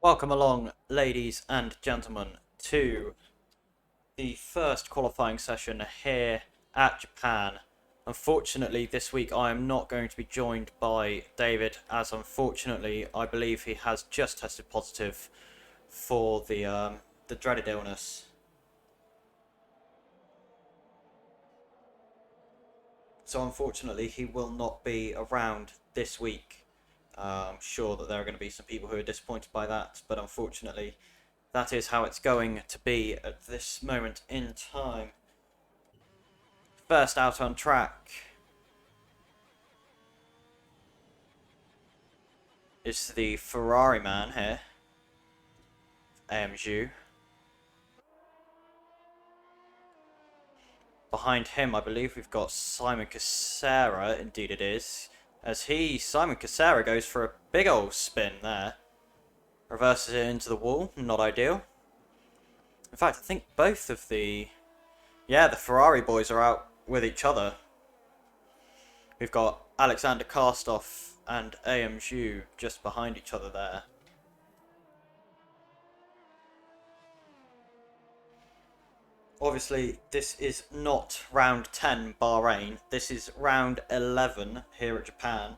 Welcome along, ladies and gentlemen, to the first qualifying session here at Japan. Unfortunately, this week I am not going to be joined by David, as unfortunately I believe he has just tested positive for the dreaded illness. So unfortunately, he will not be around this week. I'm sure that there are going to be some people who are disappointed by that, but unfortunately, that is how it's going to be at this moment in time. First out on track is the Ferrari man here, AMG. Behind him, I believe we've got Simon Casera, indeed it is, as Simon Casera goes for a big old spin there. Reverses it into the wall, not ideal. In fact, I think both of the Ferrari boys are out with each other. We've got Alexander Karstoff and AMG just behind each other there. Obviously, this is not round 10 Bahrain. This is round 11 here at Japan.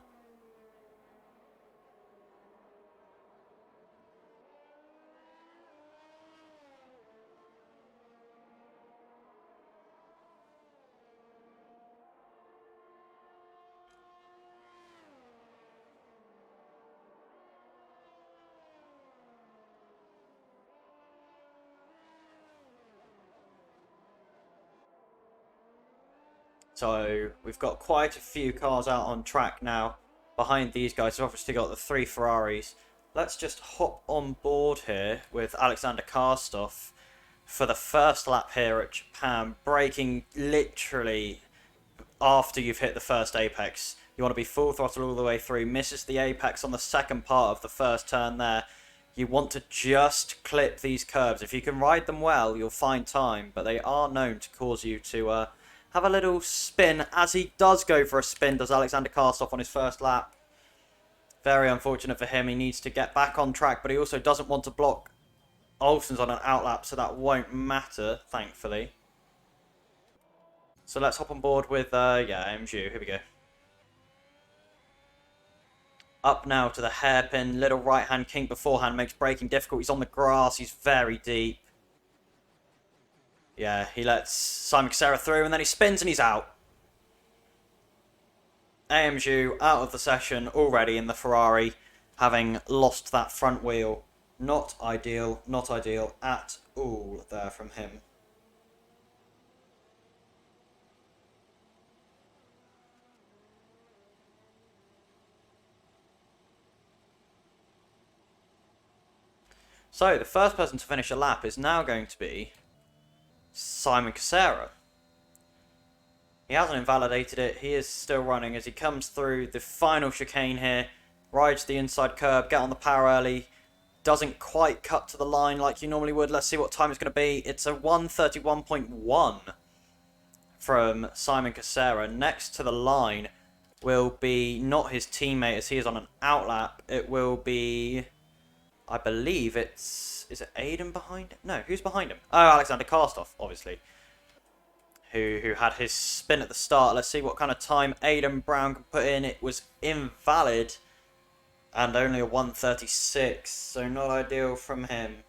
So we've got quite a few cars out on track now. Behind these guys, we've obviously got the three Ferraris. Let's just hop on board here with Alexander Karstoff for the first lap here at Japan. Braking literally after you've hit the first apex. You want to be full throttle all the way through. Misses the apex on the second part of the first turn there. You want to just clip these curbs. If you can ride them well, you'll find time. But they are known to cause you to have a little spin, as he does go for a spin, does Alexander Karstoff on his first lap. Very unfortunate for him. He needs to get back on track, but he also doesn't want to block Olsen's on an outlap, so that won't matter, thankfully. So let's hop on board with, AMG. Here we go. Up now to the hairpin. Little right-hand kink beforehand makes braking difficult. He's on the grass. He's very deep. Yeah, he lets Simon Casera through, and then he spins and he's out. AMG out of the session already in the Ferrari, having lost that front wheel. Not ideal at all there from him. So, the first person to finish a lap is now going to be Simon Casera. He hasn't invalidated it. He is still running as he comes through the final chicane here. Rides the inside curb, get on the power early. Doesn't quite cut to the line like you normally would. Let's see what time it's going to be. It's a 1:31.1 from Simon Casera. Next to the line will be not his teammate, as he is on an outlap. It will be, I believe is it Aiden behind him? No, who's behind him? Oh, Alexander Karstoff, obviously. Who had his spin at the start. Let's see what kind of time Aiden Brown can put in. It was invalid. And only a 1:36, so not ideal from him.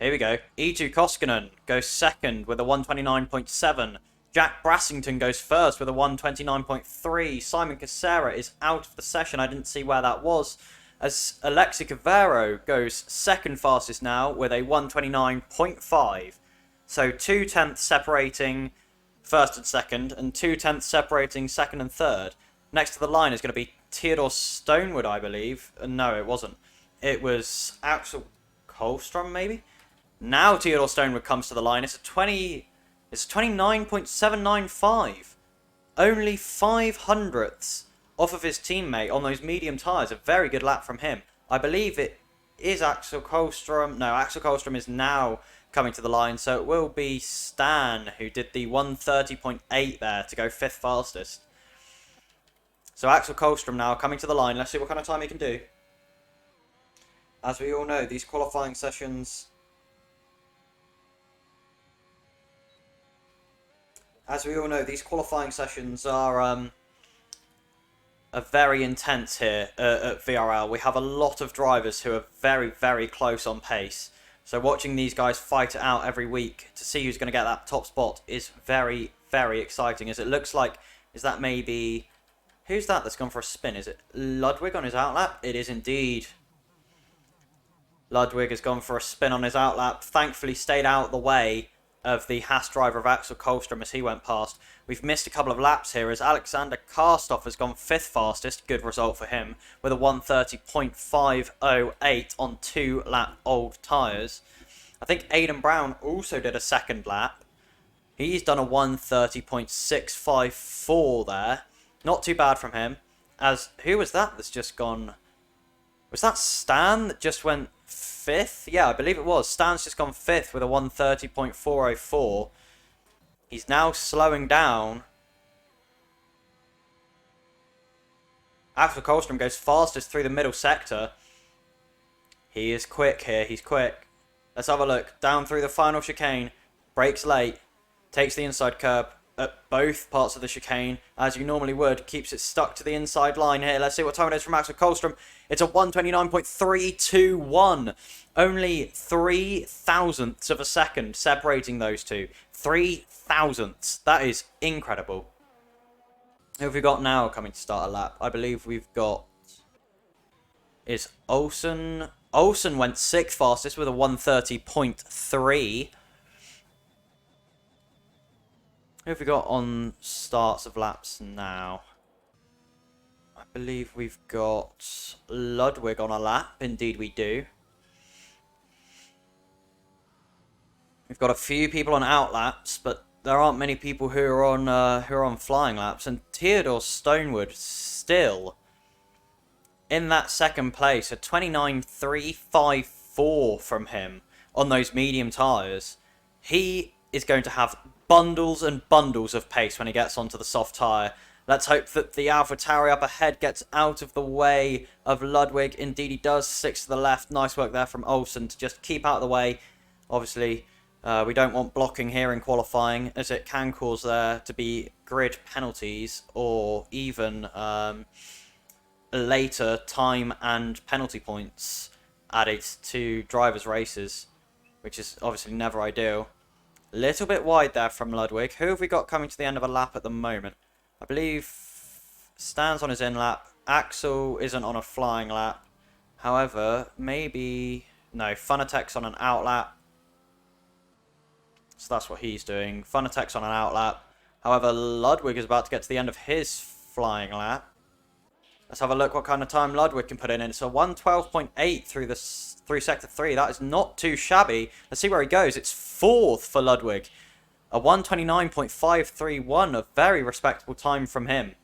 Here we go. E2 Koskinen goes second with a 1:29.7. Jack Brassington goes first with a 1:29.3. Simon Casera is out of the session. I didn't see where that was. As Alexi Cavero goes second fastest now with a 1:29.5. So 2/10 separating first and second, and 2/10 separating second and third. Next to the line is going to be Theodore Stonewood, I believe. No, it wasn't. It was Axel Kolstrom, maybe? Now Theodore Stonewood comes to the line. It's a 29.795. Only 500ths off of his teammate on those medium tyres. A very good lap from him. I believe it is Axel Kolstrom. No, Axel Kolstrom is now coming to the line. So it will be Stan who did the 1:30.8 there to go 5th fastest. So Axel Kohlstrom now coming to the line. Let's see what kind of time he can do. As we all know, these qualifying sessions... are very intense here at VRL. We have a lot of drivers who are very, very close on pace. So watching these guys fight it out every week to see who's going to get that top spot is very, very exciting. As it looks like, is that maybe... Who's that that's gone for a spin? Is it Ludwig on his outlap? It is indeed. Ludwig has gone for a spin on his outlap. Thankfully stayed out of the way of the Haas driver of Axel Kohlstrom as he went past. We've missed a couple of laps here as Alexander Karstoff has gone 5th fastest. Good result for him with a 1:30.508 on 2-lap old tyres. I think Aidan Brown also did a second lap. He's done a 1:30.654 there. Not too bad from him. As who was that that's just gone? Was that Stan that just went 5th? Yeah, I believe it was. Stan's just gone 5th with a 1:30.404. He's now slowing down. Axel Kohlstrom goes fastest through the middle sector. He is quick here. He's quick. Let's have a look. Down through the final chicane. Brakes late. Takes the inside curb at both parts of the chicane, as you normally would. Keeps it stuck to the inside line here. Let's see what time it is from Axel Kohlstrom. It's a 1:29.321. Only 3 thousandths of a second separating those two. 3 thousandths. That is incredible. Who have we got now coming to start a lap? I believe we've got... Is Olsen... Olsen went 6th fastest with a 1:30.3. Who have we got on starts of laps now? I believe we've got Ludwig on a lap. Indeed we do. We've got a few people on out laps, but there aren't many people who are on flying laps. And Theodore Stonewood still in that second place, a 29.354 from him on those medium tyres. He is going to have bundles and bundles of pace when he gets onto the soft tyre. Let's hope that the AlphaTauri up ahead gets out of the way of Ludwig. Indeed he does. 6 to the left. Nice work there from Olsen to just keep out of the way. Obviously, we don't want blocking here in qualifying, as it can cause there to be grid penalties or even later time and penalty points added to drivers' races, which is obviously never ideal. Little bit wide there from Ludwig. Who have we got coming to the end of a lap at the moment? I believe Stan's on his in lap. Axel isn't on a flying lap. However, maybe... No, Funatek's on an out lap. So that's what he's doing. Funatek's on an out lap. However, Ludwig is about to get to the end of his flying lap. Let's have a look what kind of time Ludwig can put in. It's a 1:12.8 through Sector 3. That is not too shabby. Let's see where he goes. It's 4th for Ludwig. A 1:29.531. A very respectable time from him.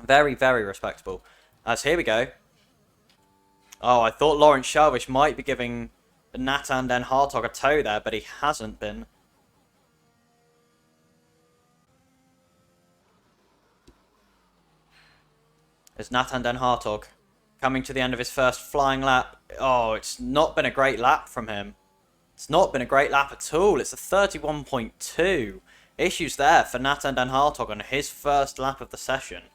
Very, very respectable. As here we go. Oh, I thought Lawrence Shelvish might be giving Nathan Den Hartog a tow there, but he hasn't been. There's Nathan Den Hartog coming to the end of his first flying lap. Oh, it's not been a great lap from him. It's not been a great lap at all. It's a 31.2. Issues there for Nathan Den Hartog on his first lap of the session.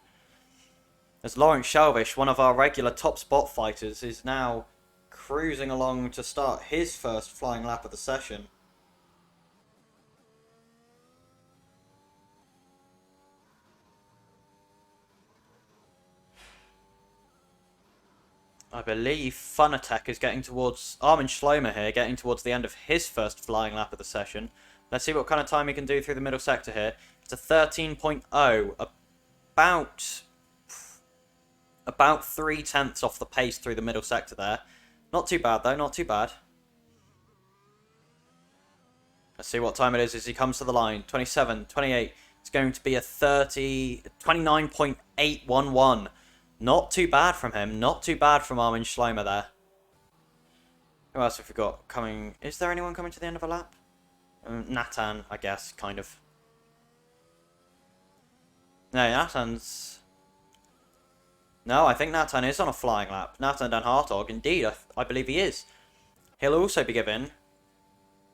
As Lawrence Shelvish, one of our regular top spot fighters, is now cruising along to start his first flying lap of the session. I believe Funatek is getting towards... Armin Schlomer here, getting towards the end of his first flying lap of the session. Let's see what kind of time he can do through the middle sector here. It's a 13.0. About 3/10 off the pace through the middle sector there. Not too bad though, not too bad. Let's see what time it is as he comes to the line. 27, 28. It's going to be a 29.811. Not too bad from him. Not too bad from Armin Schleimer there. Who else have we got coming? Is there anyone coming to the end of a lap? Nathan, I guess, kind of. No, Nathan's... No, I think Nathan is on a flying lap. Nathan Dan Hartog, indeed, I believe he is. He'll also be given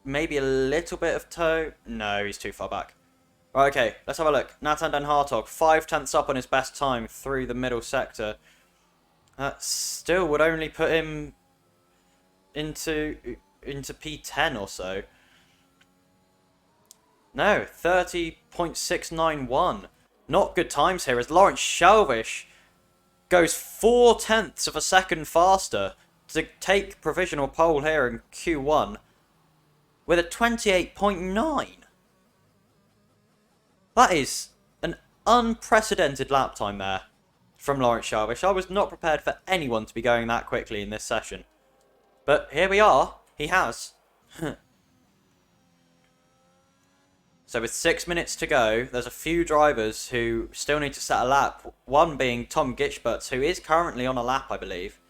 maybe a little bit of toe. No, he's too far back. Right, okay, let's have a look. Nathan Dan Hartog, 5/10 up on his best time through the middle sector. That still would only put him into P10 or so. No, 30.691. Not good times here as Lawrence Shelvish goes 0.4 of a second faster to take provisional pole here in Q1 with a 28.9. That is an unprecedented lap time there from Lawrence Shelvish. I was not prepared for anyone to be going that quickly in this session. But here we are. He has. So with 6 minutes to go, there's a few drivers who still need to set a lap. One being Tom Gitschberts, who is currently on a lap, I believe.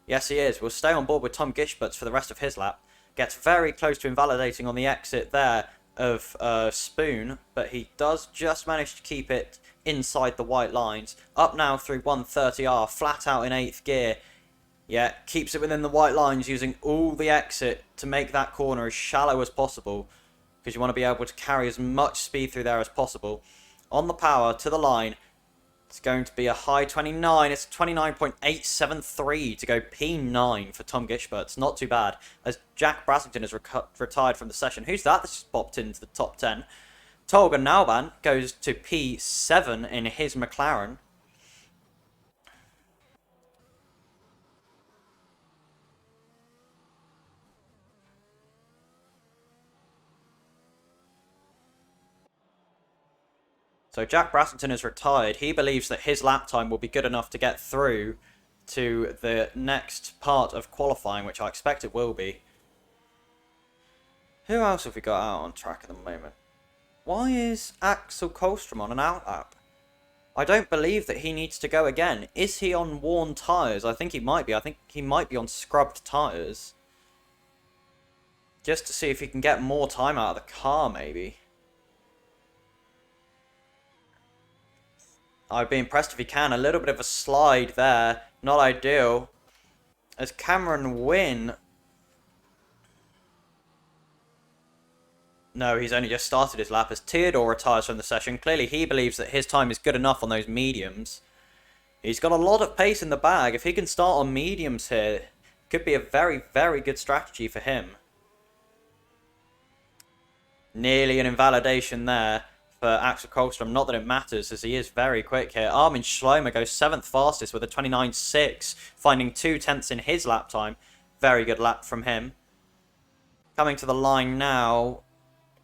Yes, he is. We'll stay on board with Tom Gitschberts for the rest of his lap. Gets very close to invalidating on the exit there of Spoon, but he does just manage to keep it inside the white lines. Up now through 130R, flat out in 8th gear. Yeah, keeps it within the white lines using all the exit to make that corner as shallow as possible, because you want to be able to carry as much speed through there as possible. On the power, to the line, it's going to be a high 29. It's 29.873 to go P9 for Tom Gitschberts. Not too bad, as Jack Brassington has retired from the session. Who's that that's just popped into the top 10? Tolga Nauban goes to P7 in his McLaren. So Jack Brassington has retired. He believes that his lap time will be good enough to get through to the next part of qualifying, which I expect it will be. Who else have we got out on track at the moment? Why is Axel Kolstrom on an out lap? I don't believe that he needs to go again. Is he on worn tyres? I think he might be. I think he might be on scrubbed tyres. Just to see if he can get more time out of the car, maybe. I'd be impressed if he can. A little bit of a slide there. Not ideal. As Cameron Wynn... No, he's only just started his lap as Theodore retires from the session. Clearly he believes that his time is good enough on those mediums. He's got a lot of pace in the bag. If he can start on mediums here, it could be a very, very good strategy for him. Nearly an invalidation there for Axel Kolstrom. Not that it matters, as he is very quick here. Armin Schleimer goes 7th fastest with a 29.6, finding 0.2 in his lap time. Very good lap from him. Coming to the line now,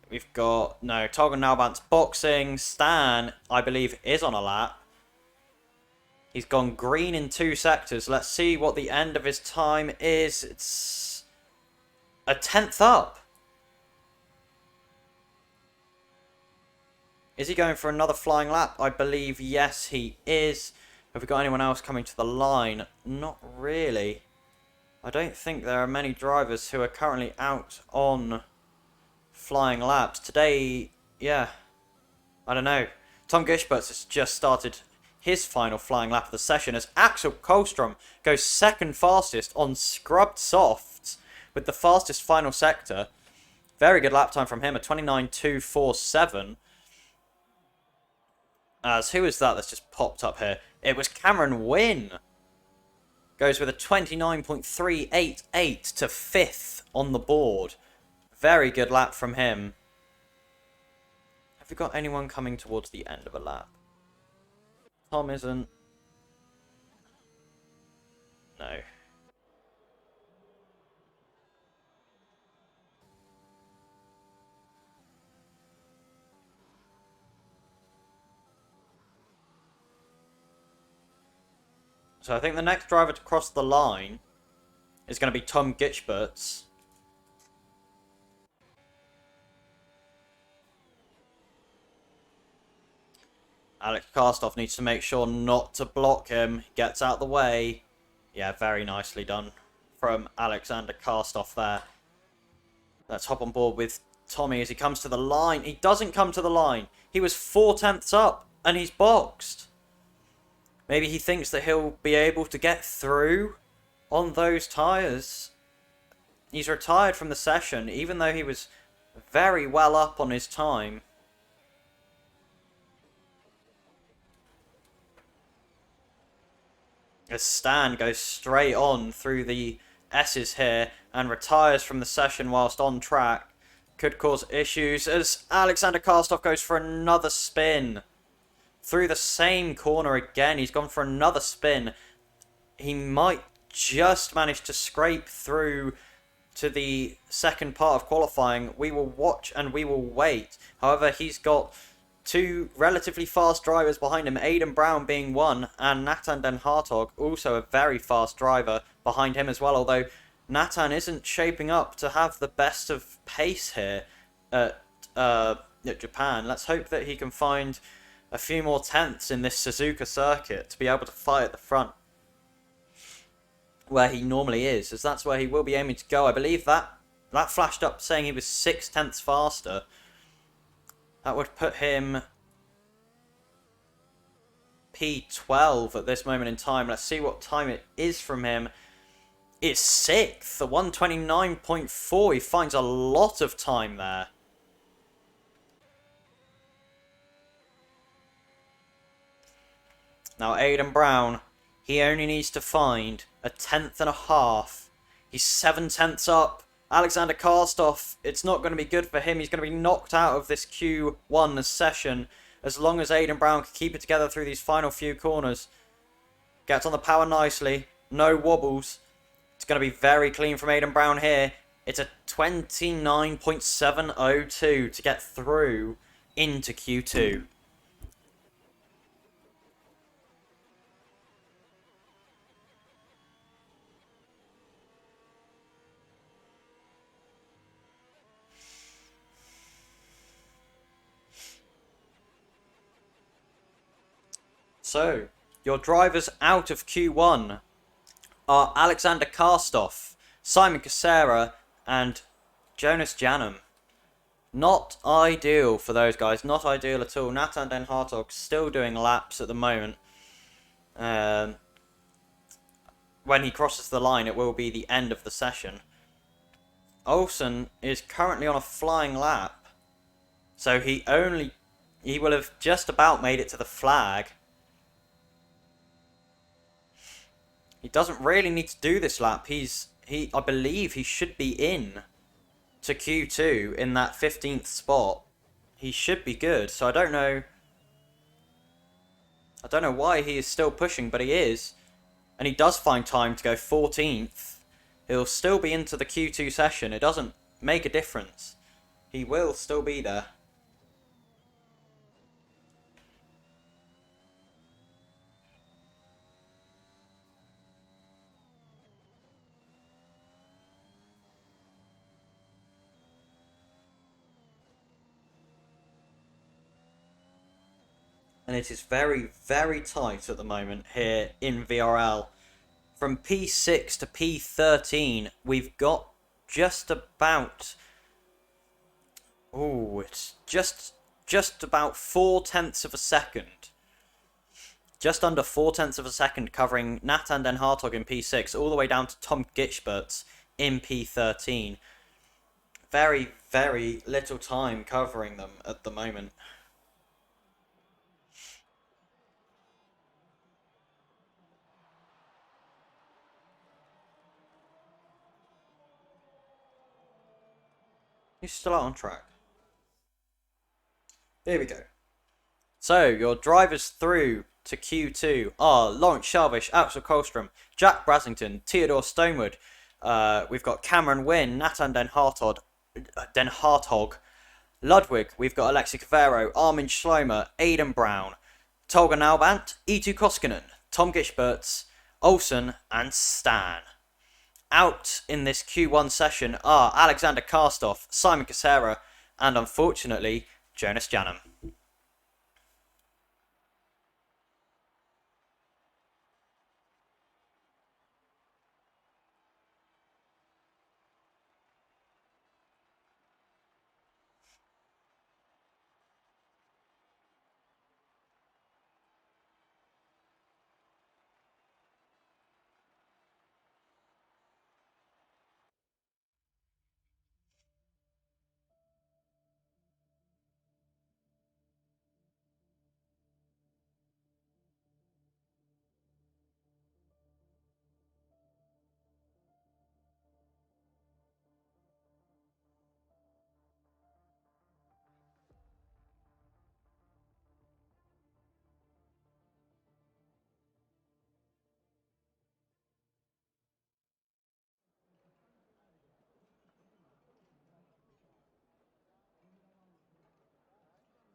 we've got, no, Tolga Naubant's boxing. Stan, I believe, is on a lap. He's gone green in 2 sectors. Let's see what the end of his time is. It's a 10th up. Is he going for another flying lap? I believe, yes, he is. Have we got anyone else coming to the line? Not really. I don't think there are many drivers who are currently out on flying laps. Today, yeah, I don't know. Tom Gitschberts has just started his final flying lap of the session as Axel Kolstrom goes 2nd fastest on scrubbed softs with the fastest final sector. Very good lap time from him, a 29.247. As who is that that's just popped up here? It was Cameron Wynn. Goes with a 29.388 to 5th on the board. Very good lap from him. Have we got anyone coming towards the end of a lap? Tom isn't. No. So I think the next driver to cross the line is going to be Tom Gitschberts. Alex Karstoff needs to make sure not to block him. Gets out the way. Yeah, very nicely done from Alexander Karstoff there. Let's hop on board with Tommy as he comes to the line. He doesn't come to the line. He was 4/10 up and he's boxed. Maybe he thinks that he'll be able to get through on those tyres. He's retired from the session, even though he was very well up on his time. As Stan goes straight on through the S's here and retires from the session whilst on track. Could cause issues as Alexander Karstoff goes for another spin. Through the same corner again. He's gone for another spin. He might just manage to scrape through to the second part of qualifying. We will watch and we will wait. However, he's got two relatively fast drivers behind him, Aidan Brown being one, and Nathan Den Hartog, also a very fast driver, behind him as well, although Nathan isn't shaping up to have the best of pace here at Japan. Let's hope that he can find a few more tenths in this Suzuka circuit to be able to fight at the front, where he normally is, as that's where he will be aiming to go. I believe that flashed up saying he was 6/10 faster. That would put him P12 at this moment in time. Let's see what time it is from him. It's 6th, a 1:29.4. He finds a lot of time there. Now Aidan Brown, he only needs to find a 10th and a half. He's 7/10 up. Alexander Karstoff, it's not going to be good for him. He's going to be knocked out of this Q1 session as long as Aidan Brown can keep it together through these final few corners. Gets on the power nicely. No wobbles. It's going to be very clean from Aidan Brown here. It's a 29.702 to get through into Q2. So, your drivers out of Q1 are Alexander Karstoff, Simon Casera, and Jonas Janum. Not ideal for those guys, not ideal at all. Nathan Den Hartog still doing laps at the moment. When he crosses the line, it will be the end of the session. Olsen is currently on a flying lap, so he will have just about made it to the flag. He doesn't really need to do this lap. I believe he should be in to Q2 in that 15th spot. He should be good. So I don't know why he is still pushing, but he is. And he does find time to go 14th. He'll still be into the Q2 session. It doesn't make a difference. He will still be there. And it is very, very tight at the moment here in VRL. From P6 to P13, we've got just about... Oh, it's just about 4/10 of a second. Just under 4/10 of a second covering Nathan Den Hartog in P6, all the way down to Tom Gitschberts in P13. Very, very little time covering them at the moment. He's still out on track. Here we go. So, your drivers through to Q2 are Lawrence Sharvish, Axel Kolstrom, Jack Brasington, Theodore Stonewood. We've got Cameron Wynn, Nathan Den Hartog, Ludwig. We've got Alexi Cavero, Armin Schlomer, Aidan Brown, Tolga Nalbant, Eetu Koskinen, Tom Gitschberts, Olsen, and Stan. Out in this Q1 session are Alexander Karstoff, Simon Casera, and unfortunately, Jonas Janum.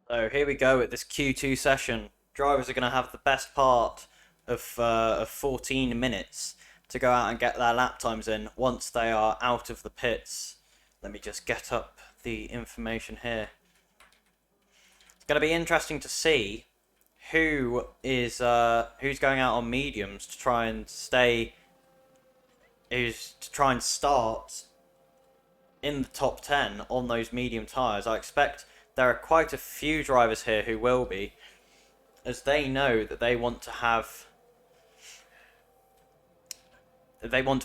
So here we go at this Q2 session. Drivers are going to have the best part of 14 minutes to go out and get their lap times in once they are out of the pits. Let me just get up the information here. It's going to be interesting to see who's going out on mediums to try and start in the top 10 on those medium tyres. I expect there are quite a few drivers here who will be, as they know that they want to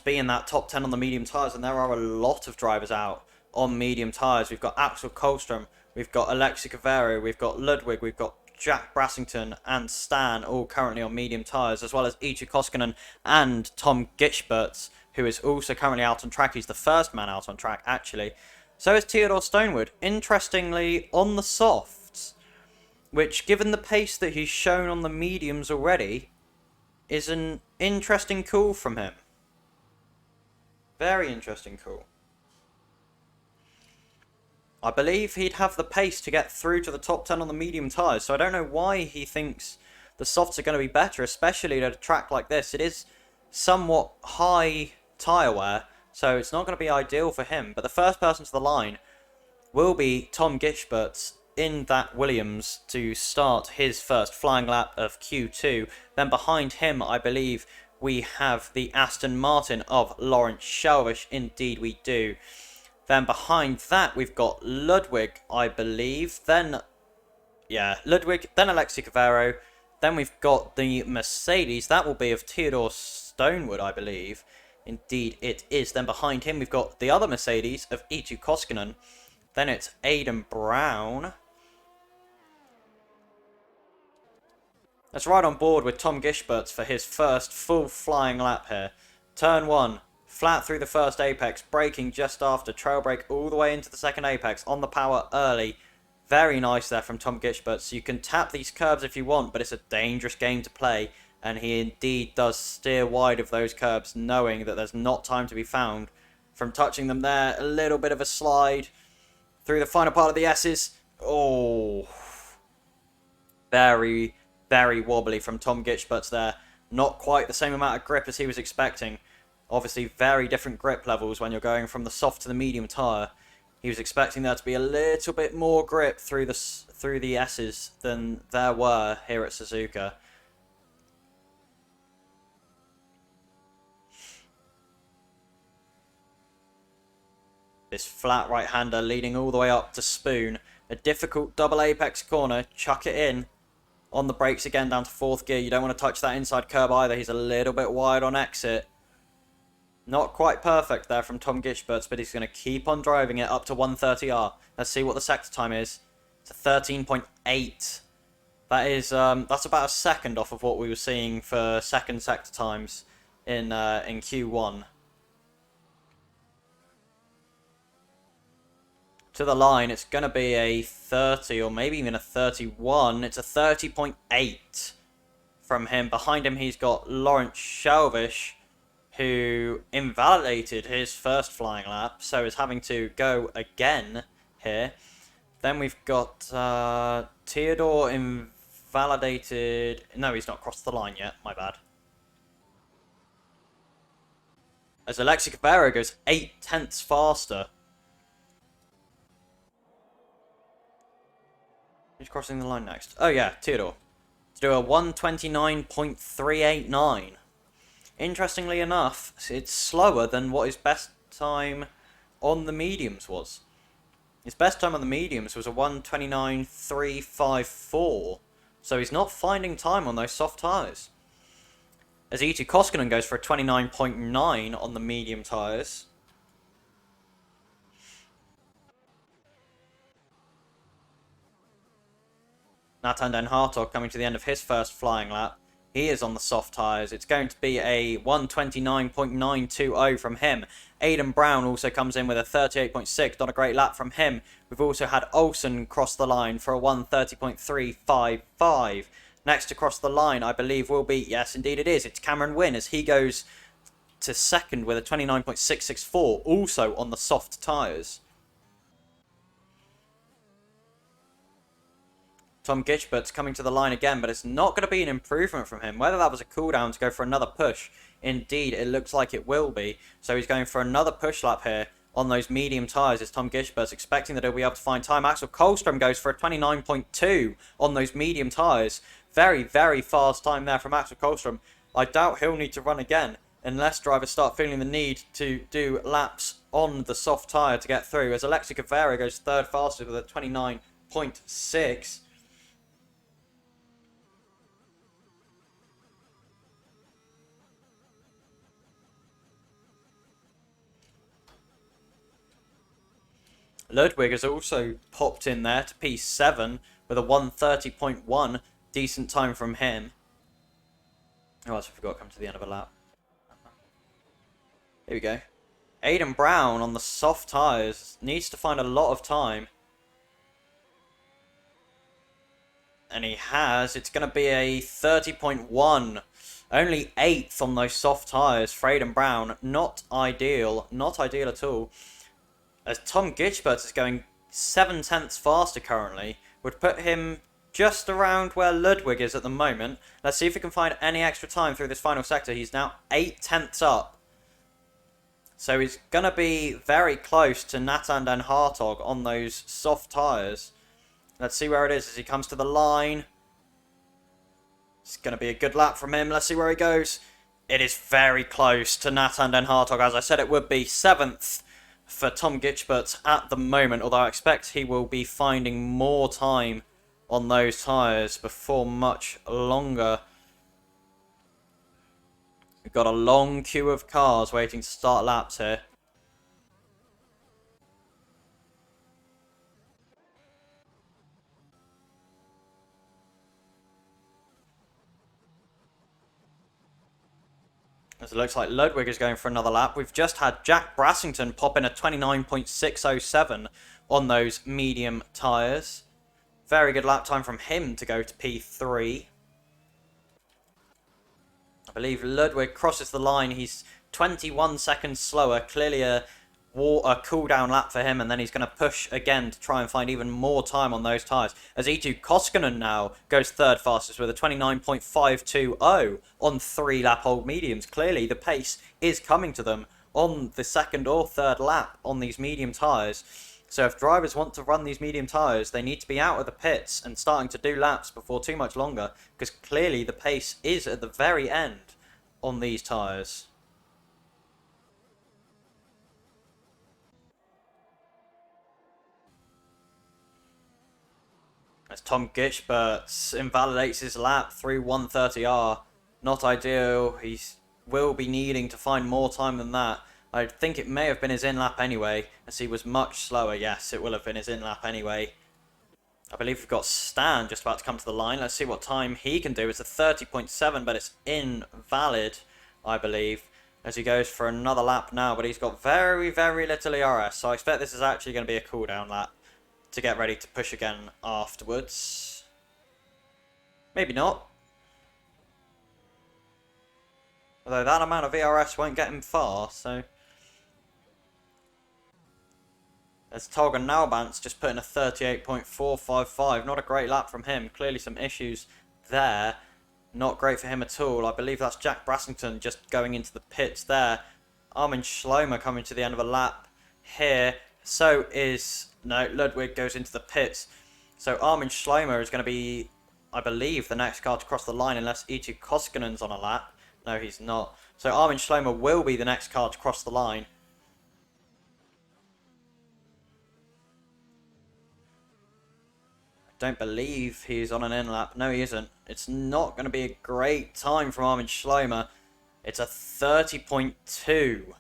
be in that top 10 on the medium tyres, and there are a lot of drivers out on medium tyres. We've got Axel Kohlstrom, we've got Alexi Cavero, we've got Ludwig, we've got Jack Brassington and Stan, all currently on medium tyres, as well as Eetu Koskinen and Tom Gitschberts, who is also currently out on track. He's the first man out on track, actually. So is Theodore Stonewood, interestingly, on the softs, which, given the pace that he's shown on the mediums already, is an interesting call from him. Very interesting call. I believe he'd have the pace to get through to the top 10 on the medium tyres, so I don't know why he thinks the softs are going to be better, especially at a track like this. It is somewhat high tyre wear, so it's not going to be ideal for him. But the first person to the line will be Tom Gitschberts in that Williams to start his first flying lap of Q2. Then behind him, I believe, we have the Aston Martin of Lawrence Shelvish. Indeed we do. Then behind that, we've got Ludwig, I believe. Ludwig, then Alexi Cavero. Then we've got the Mercedes. That will be of Theodore Stonewood, I believe. Indeed it is. Then behind him, we've got the other Mercedes of Eetu Koskinen. Then it's Aidan Brown. Let's ride on board with Tom Gitschberts for his first full flying lap here. Turn 1. Flat through the first apex, braking just after, trail brake all the way into the second apex, on the power early. Very nice there from Tom Gitschberts. You can tap these curbs if you want, but it's a dangerous game to play, and he indeed does steer wide of those curbs, knowing that there's not time to be found from touching them there. A little bit of a slide through the final part of the S's. Oh, very, very wobbly from Tom Gitschberts there. Not quite the same amount of grip as he was expecting. Obviously, very different grip levels when you're going from the soft to the medium tyre. He was expecting there to be a little bit more grip through the S's than there were here at Suzuka. This flat right-hander leading all the way up to Spoon. A difficult double apex corner. Chuck it in. On the brakes again down to 4th gear. You don't want to touch that inside curb either. He's a little bit wide on exit. Not quite perfect there from Tom Gitschberts, but he's going to keep on driving it up to 130R. Let's see what the sector time is. It's a 13.8. That is, that's about a second off of what we were seeing for second sector times in Q1. To the line, it's going to be a 30 or maybe even a 31. It's a 30.8 from him. Behind him, he's got Lawrence Shelvish, who invalidated his first flying lap, so is having to go again here. Then we've got Theodore invalidated. No, he's not crossed the line yet. My bad. As Alexi Cavero goes 0.8 faster. Who's crossing the line next? Oh yeah, Theodore. To do a 129.389. Interestingly enough, it's slower than what his best time on the mediums was. His best time on the mediums was a 129.354. So he's not finding time on those soft tyres. As Eetu Koskinen goes for a 29.9 on the medium tyres. Nathan Den Hartog coming to the end of his first flying lap. He is on the soft tyres. It's going to be a 129.920 from him. Aidan Brown also comes in with a 38.6. Not a great lap from him. We've also had Olsen cross the line for a 130.355. Next to cross the line, I believe, will be... Yes, indeed it is. It's Cameron Wynn as he goes to second with a 29.664. Also on the soft tyres. Tom Gitchbert's coming to the line again, but it's not going to be an improvement from him. Whether that was a cooldown to go for another push, indeed, it looks like it will be. So he's going for another push lap here on those medium tyres as Tom Gitchbert's expecting that he'll be able to find time. Axel Kolstrom goes for a 29.2 on those medium tyres. Very, very fast time there from Axel Kolstrom. I doubt he'll need to run again unless drivers start feeling the need to do laps on the soft tyre to get through, as Alexi Cavero goes third fastest with a 29.6. Ludwig has also popped in there to P7 with a 1:30.1. Decent time from him. Oh, I forgot to come to the end of a lap. Here we go. Aidan Brown on the soft tyres needs to find a lot of time. And he has. It's going to be a 30.1. Only 8th on those soft tyres for Aidan Brown. Not ideal. Not ideal at all. As Tom Gitchbert is going 7/10 faster currently, would put him just around where Ludwig is at the moment. Let's see if he can find any extra time through this final sector. He's now 8/10 up. So he's going to be very close to Nathan Den Hartog on those soft tyres. Let's see where it is as he comes to the line. It's going to be a good lap from him. Let's see where he goes. It is very close to Nathan Den Hartog. As I said, it would be 7th for Tom Gitchbert at the moment, although I expect he will be finding more time on those tyres before much longer. We've got a long queue of cars waiting to start laps here. As it looks like Ludwig is going for another lap. We've just had Jack Brassington pop in a 29.607 on those medium tyres. Very good lap time from him to go to P3. I believe Ludwig crosses the line. He's 21 seconds slower. Clearly a cool-down lap for him, and then he's going to push again to try and find even more time on those tyres. As Eetu Koskinen now goes third fastest with a 29.520 on 3-lap-old mediums. Clearly the pace is coming to them on the second or third lap on these medium tyres. So if drivers want to run these medium tyres, they need to be out of the pits and starting to do laps before too much longer, because clearly the pace is at the very end on these tyres. As Tom Gitchbert invalidates his lap through 130R. Not ideal. He will be needing to find more time than that. I think it may have been his in-lap anyway, as he was much slower. Yes, it will have been his in-lap anyway. I believe we've got Stan just about to come to the line. Let's see what time he can do. It's a 30.7, but it's invalid, I believe, as he goes for another lap now. But he's got very, very little ERS, so I expect this is actually going to be a cooldown lap to get ready to push again afterwards. Maybe not. Although that amount of ERS won't get him far, so... As Tolga Naubant's just put in a 38.455. Not a great lap from him. Clearly some issues there. Not great for him at all. I believe that's Jack Brassington just going into the pits there. Armin Schlomer coming to the end of a lap here. So is... No, Ludwig goes into the pits. So Armin Schlomer is going to be, I believe, the next car to cross the line unless Eetu Koskinen's on a lap. No, he's not. So Armin Schlomer will be the next car to cross the line. I don't believe he's on an in-lap. No, he isn't. It's not going to be a great time from Armin Schlomer. It's a 30.2.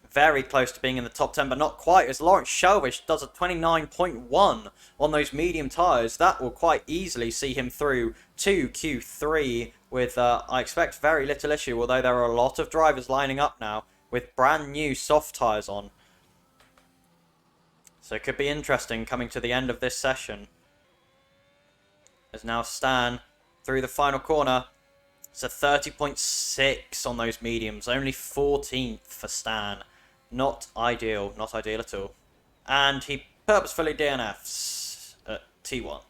Very close to being in the top 10, but not quite, as Lawrence Shelvish does a 29.1 on those medium tyres. That will quite easily see him through to Q3 with, I expect, very little issue, although there are a lot of drivers lining up now with brand new soft tyres on. So it could be interesting coming to the end of this session. As now Stan through the final corner. It's a 30.6 on those mediums, only 14th for Stan. Not ideal, not ideal at all. And he purposefully DNFs at T1.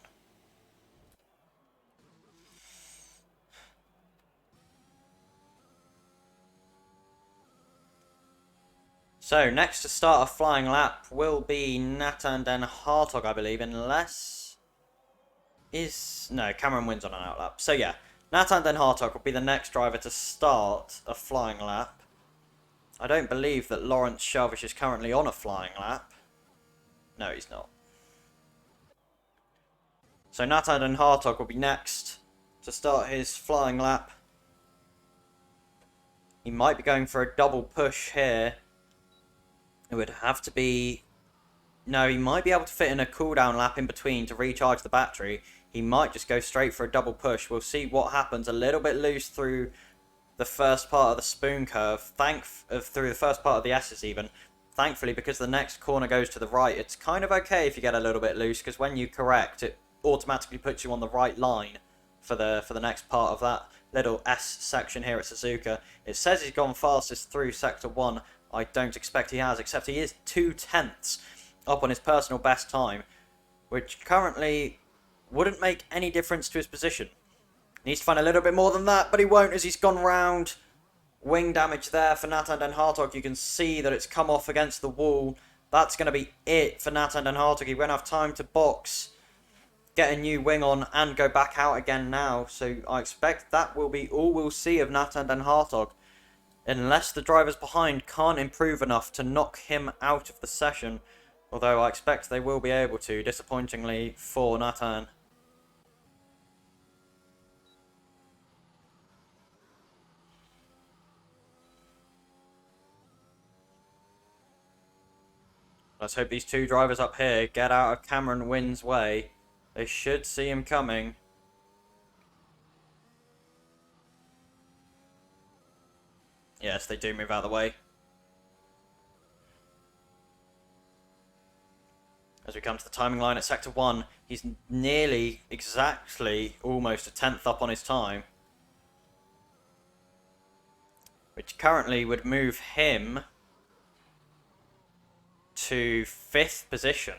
So, next to start a flying lap will be Nathan Den Hartog, I believe, unless... No, Cameron wins on an outlap. So yeah, Nathan Den Hartog will be the next driver to start a flying lap. I don't believe that Lawrence Shelvish is currently on a flying lap. No, he's not. So Nathan Den Hartog will be next to start his flying lap. He might be going for a double push here. It would have to be... No, he might be able to fit in a cooldown lap in between to recharge the battery. He might just go straight for a double push. We'll see what happens. A little bit loose through the first part of the spoon curve. Through the first part of the S's even. Thankfully, because the next corner goes to the right, it's kind of okay if you get a little bit loose, because when you correct, it automatically puts you on the right line for the next part of that little S section here at Suzuka. It says he's gone fastest through Sector 1. I don't expect he has, except he is 2/10 up on his personal best time, which currently wouldn't make any difference to his position. Needs to find a little bit more than that, but he won't as he's gone round. Wing damage there for Nathan Den Hartog. You can see that it's come off against the wall. That's going to be it for Nathan Den Hartog. He won't have time to box, get a new wing on, and go back out again now. So I expect that will be all we'll see of Nathan Den Hartog, unless the drivers behind can't improve enough to knock him out of the session. Although I expect they will be able to, disappointingly for Nathan. Let's hope these two drivers up here get out of Cameron Wynn's way. They should see him coming. Yes, they do move out of the way. As we come to the timing line at Sector 1, he's nearly, exactly, almost a 10th up on his time. Which currently would move him to 5th position.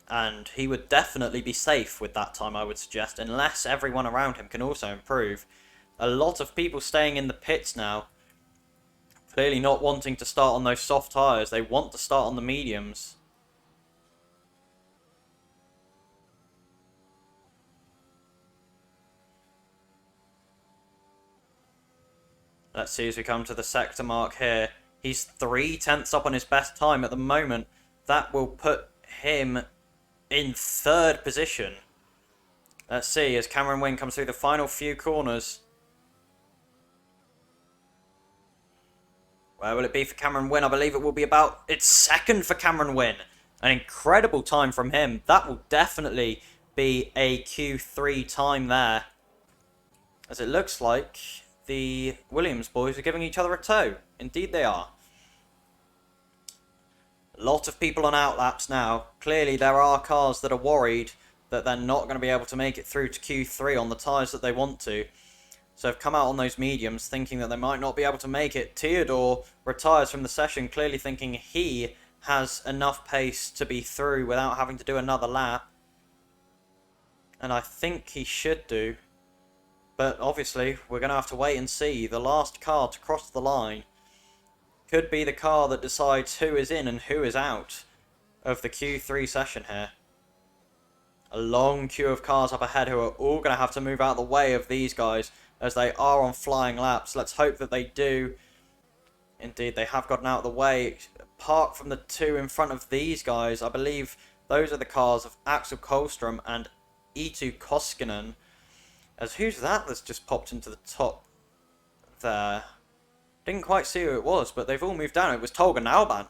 And he would definitely be safe with that time, I would suggest, unless everyone around him can also improve. A lot of people staying in the pits now, clearly not wanting to start on those soft tyres. They want to start on the mediums. Let's see as we come to the sector mark here. He's 3/10 up on his best time at the moment. That will put him in 3rd position. Let's see as Cameron Wynn comes through the final few corners. Where will it be for Cameron Wynn? I believe it will be about... It's 2nd for Cameron Wynn. An incredible time from him. That will definitely be a Q3 time there. As it looks like the Williams boys are giving each other a tow. Indeed they are. A lot of people on outlaps now. Clearly there are cars that are worried that they're not going to be able to make it through to Q3 on the tyres that they want to. So have come out on those mediums thinking that they might not be able to make it. Theodore retires from the session clearly thinking he has enough pace to be through without having to do another lap. And I think he should do. But obviously we're going to have to wait and see. The last car to cross the line could be the car that decides who is in and who is out of the Q3 session here. A long queue of cars up ahead who are all going to have to move out of the way of these guys as they are on flying laps. Let's hope that they do. Indeed, they have gotten out of the way. Apart from the two in front of these guys, I believe those are the cars of Axel Kolstrom and Eetu Koskinen. As who's that that's just popped into the top there? Didn't quite see who it was, but they've all moved down. It was Tolga Nauban,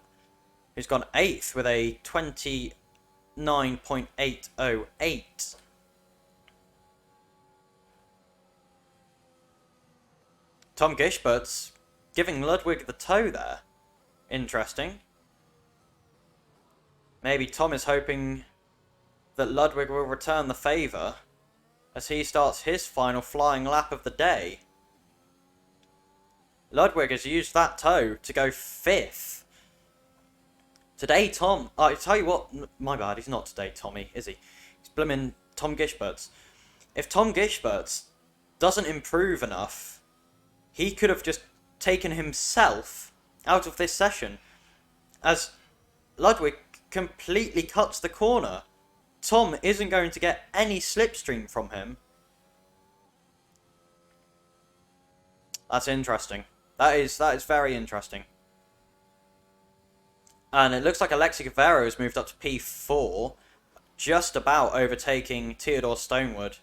who's gone 8th with a 29.808. Tom Gishbert's giving Ludwig the tow there. Interesting. Maybe Tom is hoping that Ludwig will return the favour as he starts his final flying lap of the day. Ludwig has used that tow to go 5th. Today, Tom... I tell you what... My bad, he's not today, Tommy, is he? He's blimmin' Tom Gishberts. If Tom Gishberts doesn't improve enough, he could have just taken himself out of this session. as Ludwig completely cuts the corner. Tom isn't going to get any slipstream from him. That's interesting. That is very interesting. And it looks like Alexi Cavero has moved up to P4, just about overtaking Theodore Stonewood.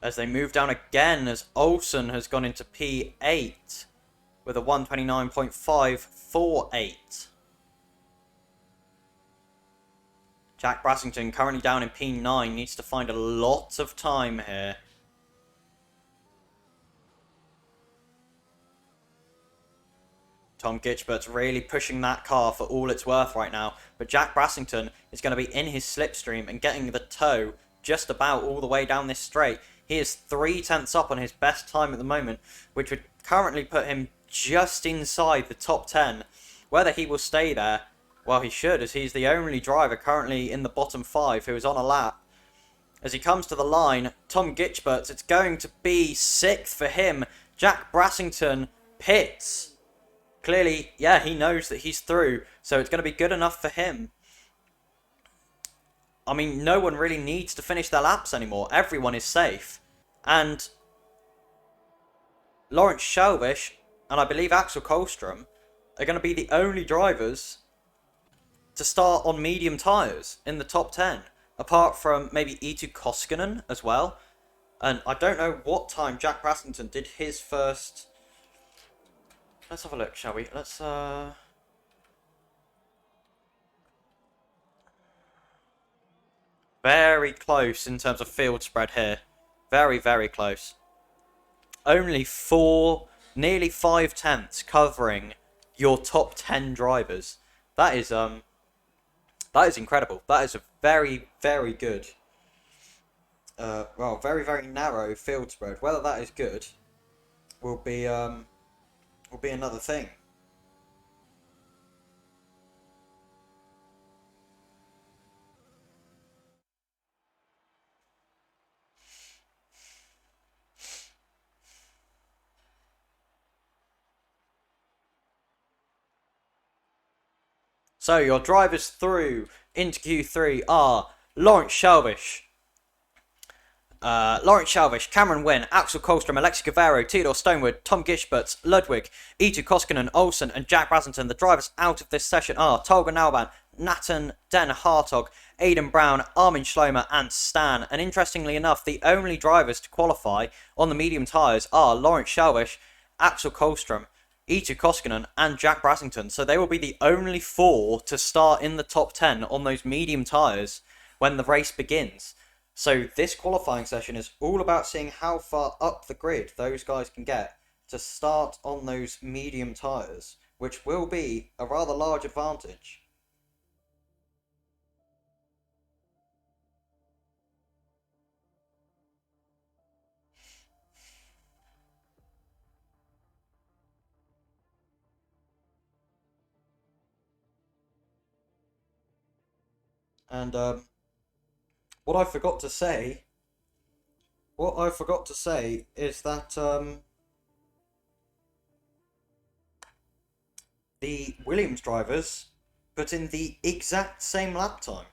As they move down again, as Olsen has gone into P8 with a 129.548. Jack Brassington, currently down in P9, needs to find a lot of time here. Tom Gitchbert's really pushing that car for all it's worth right now, but Jack Brassington is going to be in his slipstream and getting the tow just about all the way down this straight. He is 3/10 up on his best time at the moment, which would currently put him just inside the top 10. Whether he will stay there, well, he should, as he's the only driver currently in the bottom 5 who is on a lap. As he comes to the line, Tom Gitchbert's, it's going to be 6th for him. Jack Brassington pits. Clearly, yeah, he knows that he's through, so it's going to be good enough for him. I mean, no one really needs to finish their laps anymore. Everyone is safe. And Lawrence Shelvish and I believe Axel Kohlstrom are going to be the only drivers to start on medium tyres in the top 10. Apart from maybe Eetu Koskinen as well. And I don't know what time Jack Brassington did his first... Let's have a look, shall we? Let's... Very close in terms of field spread here. Very, very close. Only nearly 5/10 covering your top 10 drivers. That is incredible. That is a very, very good, well, very, very narrow field spread. Whether that is good will be another thing. So your drivers through into Q3 are Lawrence Shelvish, Cameron Wynn, Axel Kohlstrom, Alexi Cavero, Theodore Stonewood, Tom Gitchberts, Ludwig, Eetu Koskinen, Olsen, and Jack Brassington. The drivers out of this session are Tolga Nauban, Nathan Den Hartog, Aidan Brown, Armin Schlomer, and Stan. And interestingly enough, the only drivers to qualify on the medium tyres are Lawrence Shelvish, Axel Kohlstrom, Eetu Koskinen, and Jack Brassington. So they will be the only 4 to start in the top 10 on those medium tyres when the race begins. So this qualifying session is all about seeing how far up the grid those guys can get to start on those medium tyres, which will be a rather large advantage. And what I forgot to say is that the Williams drivers put in the exact same lap time.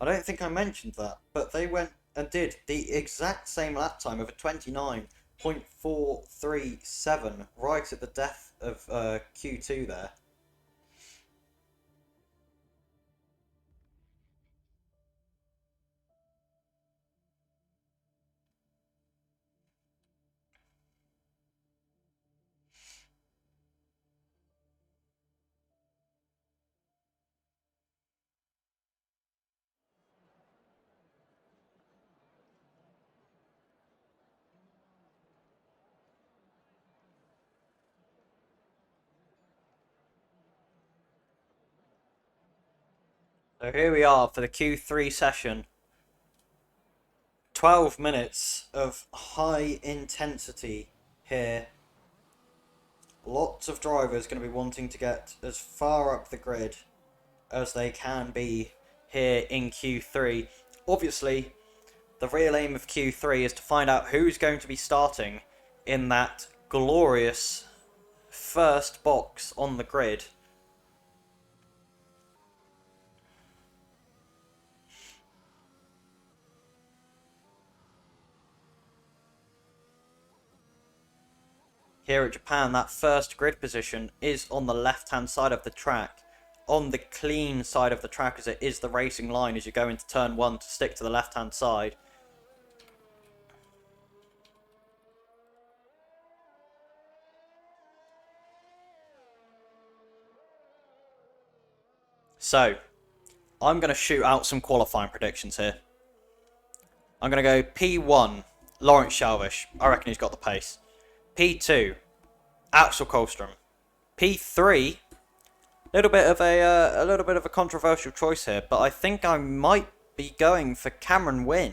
I don't think I mentioned that, but they went and did the exact same lap time of a 29.437 right at the death of Q2 there. So here we are for the Q3 session. 12 minutes of high intensity here. Lots of drivers going to be wanting to get as far up the grid as they can be here in Q3. Obviously, the real aim of Q3 is to find out who's going to be starting in that glorious first box on the grid. Here at Japan, that first grid position is on the left-hand side of the track, on the clean side of the track, as it is the racing line as you go into turn 1 to stick to the left-hand side. So, I'm going to shoot out some qualifying predictions here. I'm going to go P1, Lawrence Shalvish. I reckon he's got the pace. P2, Axel Kolstrom. P3, a little bit of a controversial choice here, but I think I might be going for Cameron Wynn.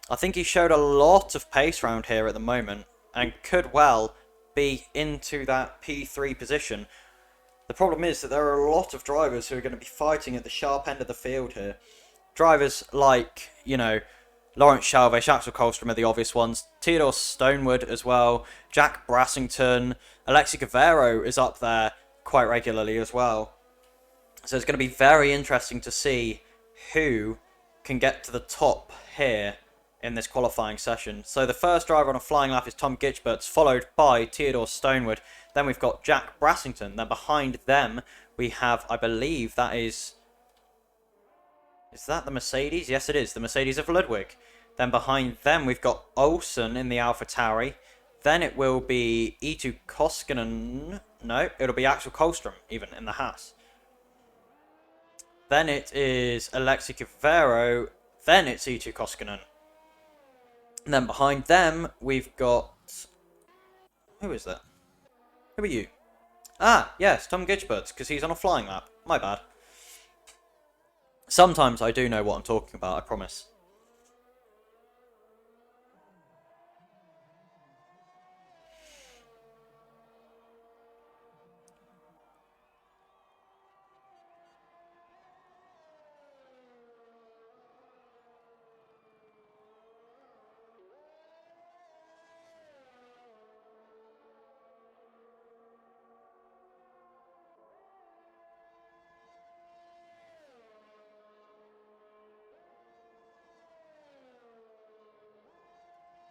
I think he showed a lot of pace round here at the moment and could well be into that P3 position. The problem is that there are a lot of drivers who are going to be fighting at the sharp end of the field here. Drivers like, you know, Lawrence Shalvish, Axel Kolstrom are the obvious ones. Theodore Stonewood as well. Jack Brassington. Alexi Cavero is up there quite regularly as well. So it's going to be very interesting to see who can get to the top here in this qualifying session. So the first driver on a flying lap is Tom Gitchberts, followed by Theodore Stonewood. Then we've got Jack Brassington. Then behind them we have, I believe that is that the Mercedes? Yes, it is. The Mercedes of Ludwig. Then behind them we've got Olsen in the AlphaTauri. Then it will be Eetu Koskinen. No, it'll be Axel Kolstrom, even, in the Haas. Then it is Alexi Cavero. Then it's Eetu Koskinen. And then behind them, we've got... Who is that? Who are you? Ah, yes, Tom Gitchberts, because he's on a flying lap. My bad. Sometimes I do know what I'm talking about, I promise.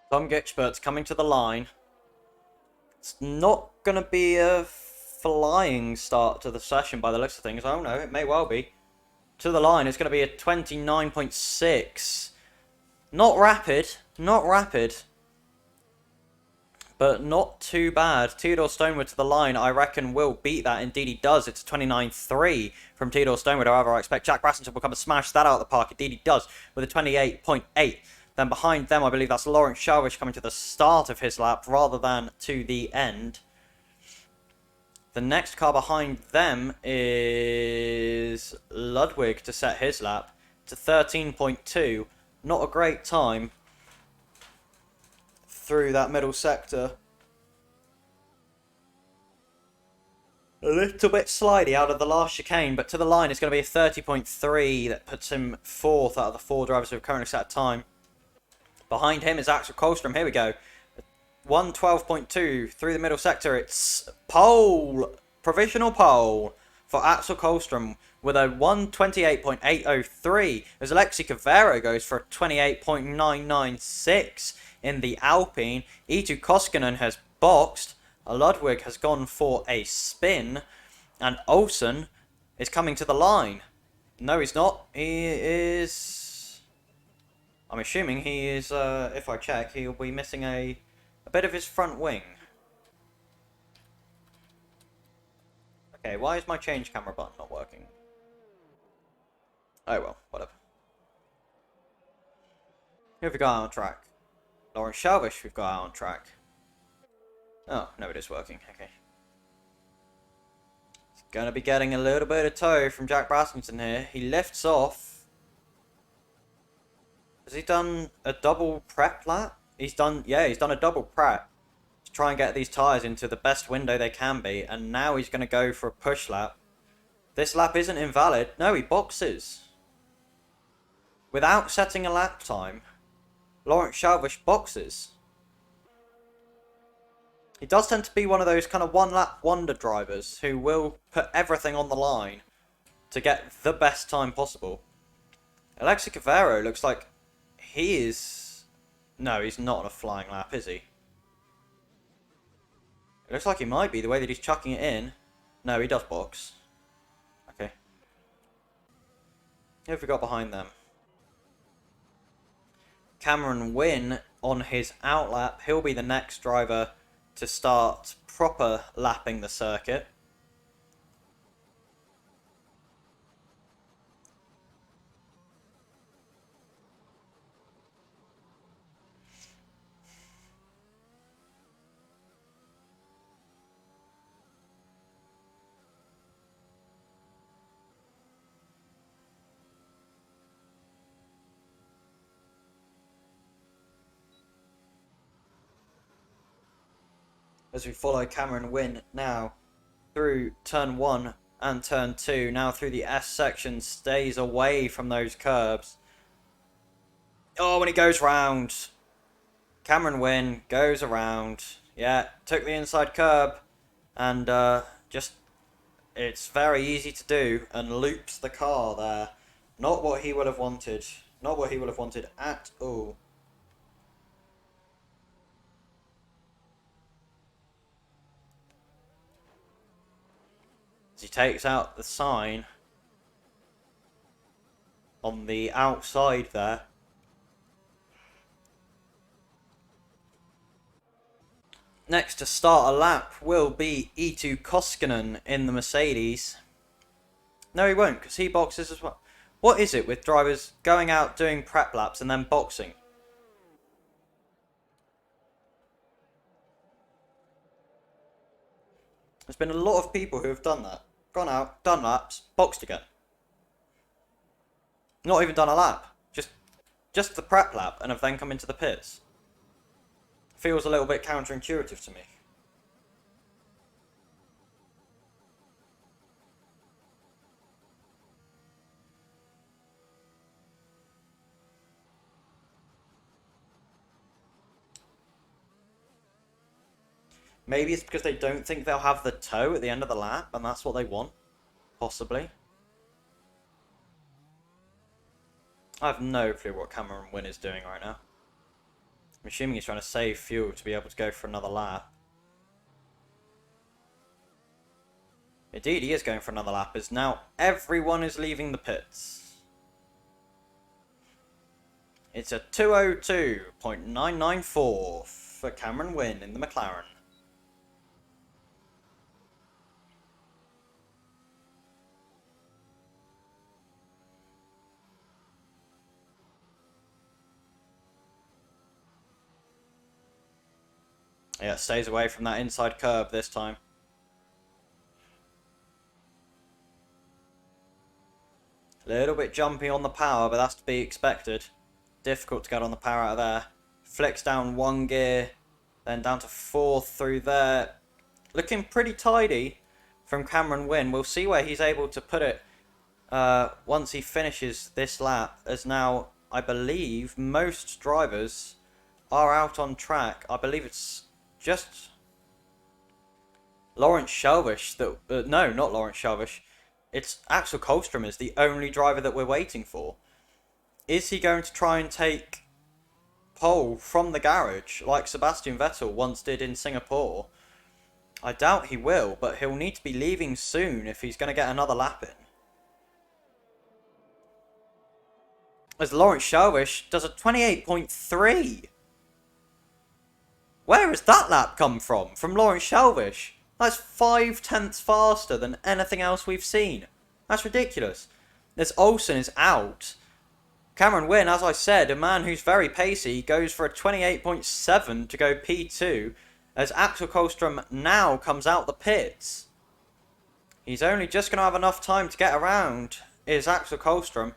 Tom Gitchberts coming to the line. It's not going to be a flying start to the session by the looks of things. Oh no, it may well be. To the line, it's going to be a 29.6. Not rapid, but not too bad. Theodore Stonewood to the line, I reckon will beat that. Indeed he does. It's a 29.3 from Theodore Stonewood. However, I expect Jack Brassington will come and smash that out of the park. Indeed he does, with a 28.8. Then behind them, I believe that's Lawrence Shalvish coming to the start of his lap rather than to the end. The next car behind them is Ludwig to set his lap to 13.2. Not a great time through that middle sector. A little bit slidey out of the last chicane, but to the line it's going to be a 30.3 that puts him fourth out of the four drivers who have currently set time. Behind him is Axel Kolstrom. Here we go. 112.2 through the middle sector. It's pole, provisional pole for Axel Kolstrom with a 128.803 as Alexi Cavero goes for a 28.996 in the Alpine. Eetu Koskinen has boxed. Ludwig has gone for a spin. And Olsen is coming to the line. No, he's not. He is... I'm assuming he is, if I check, he'll be missing a bit of his front wing. Okay, why is my change camera button not working? Oh well, whatever. Who have we got on track? Lawrence Shalvish we've got on track. Oh, no, it is working, okay. He's gonna be getting a little bit of tow from Jack Brassington here. He lifts off. Has he done a double prep lap? He's done a double prep to try and get these tyres into the best window they can be, and now he's going to go for a push lap. This lap isn't invalid. No, he boxes. Without setting a lap time, Lawrence Shalvish boxes. He does tend to be one of those kind of one-lap wonder drivers who will put everything on the line to get the best time possible. Alexi Cavero looks like he is... No, he's not on a flying lap, is he? It looks like he might be, the way that he's chucking it in. No, he does box. Okay. Who have we got behind them? Cameron Wynn on his outlap. He'll be the next driver to start proper lapping the circuit. As we follow Cameron Wynn now through turn 1 and turn 2, now through the S section, stays away from those curbs. Oh, when he goes round, Cameron Wynn goes around. Yeah, took the inside curb and just, it's very easy to do and loops the car there. Not what he would have wanted. Not what he would have wanted at all. As he takes out the sign on the outside there. Next to start a lap will be Eetu Koskinen in the Mercedes. No, he won't, because he boxes as well. What is it with drivers going out doing prep laps and then boxing? There's been a lot of people who have done that. Gone out, done laps, boxed again. Not even done a lap. Just the prep lap and have then come into the pits. Feels a little bit counterintuitive to me. Maybe it's because they don't think they'll have the toe at the end of the lap, and that's what they want. Possibly. I have no clue what Cameron Wynn is doing right now. I'm assuming he's trying to save fuel to be able to go for another lap. Indeed, he is going for another lap, as now everyone is leaving the pits. It's a 2:02.994 for Cameron Wynn in the McLaren. Yeah, stays away from that inside curb this time. A little bit jumpy on the power, but that's to be expected. Difficult to get on the power out of there. Flicks down one gear, then down to fourth through there. Looking pretty tidy from Cameron Wynn. We'll see where he's able to put it once he finishes this lap, as now I believe most drivers are out on track. I believe it's just Lawrence Shelvish that... no, not Lawrence Shelvish. It's Axel Kolstrom is the only driver that we're waiting for. Is he going to try and take pole from the garage like Sebastian Vettel once did in Singapore? I doubt he will, but he'll need to be leaving soon if he's going to get another lap in. As Lawrence Shelvish does a 28.3. Where has that lap come from? From Lawrence Shelvish? That's 5/10 faster than anything else we've seen. That's ridiculous. As Olsen is out, Cameron Wynn, as I said, a man who's very pacey, goes for a 28.7 to go P2, as Axel Kolstrom now comes out the pits. He's only just going to have enough time to get around, is Axel Kolstrom.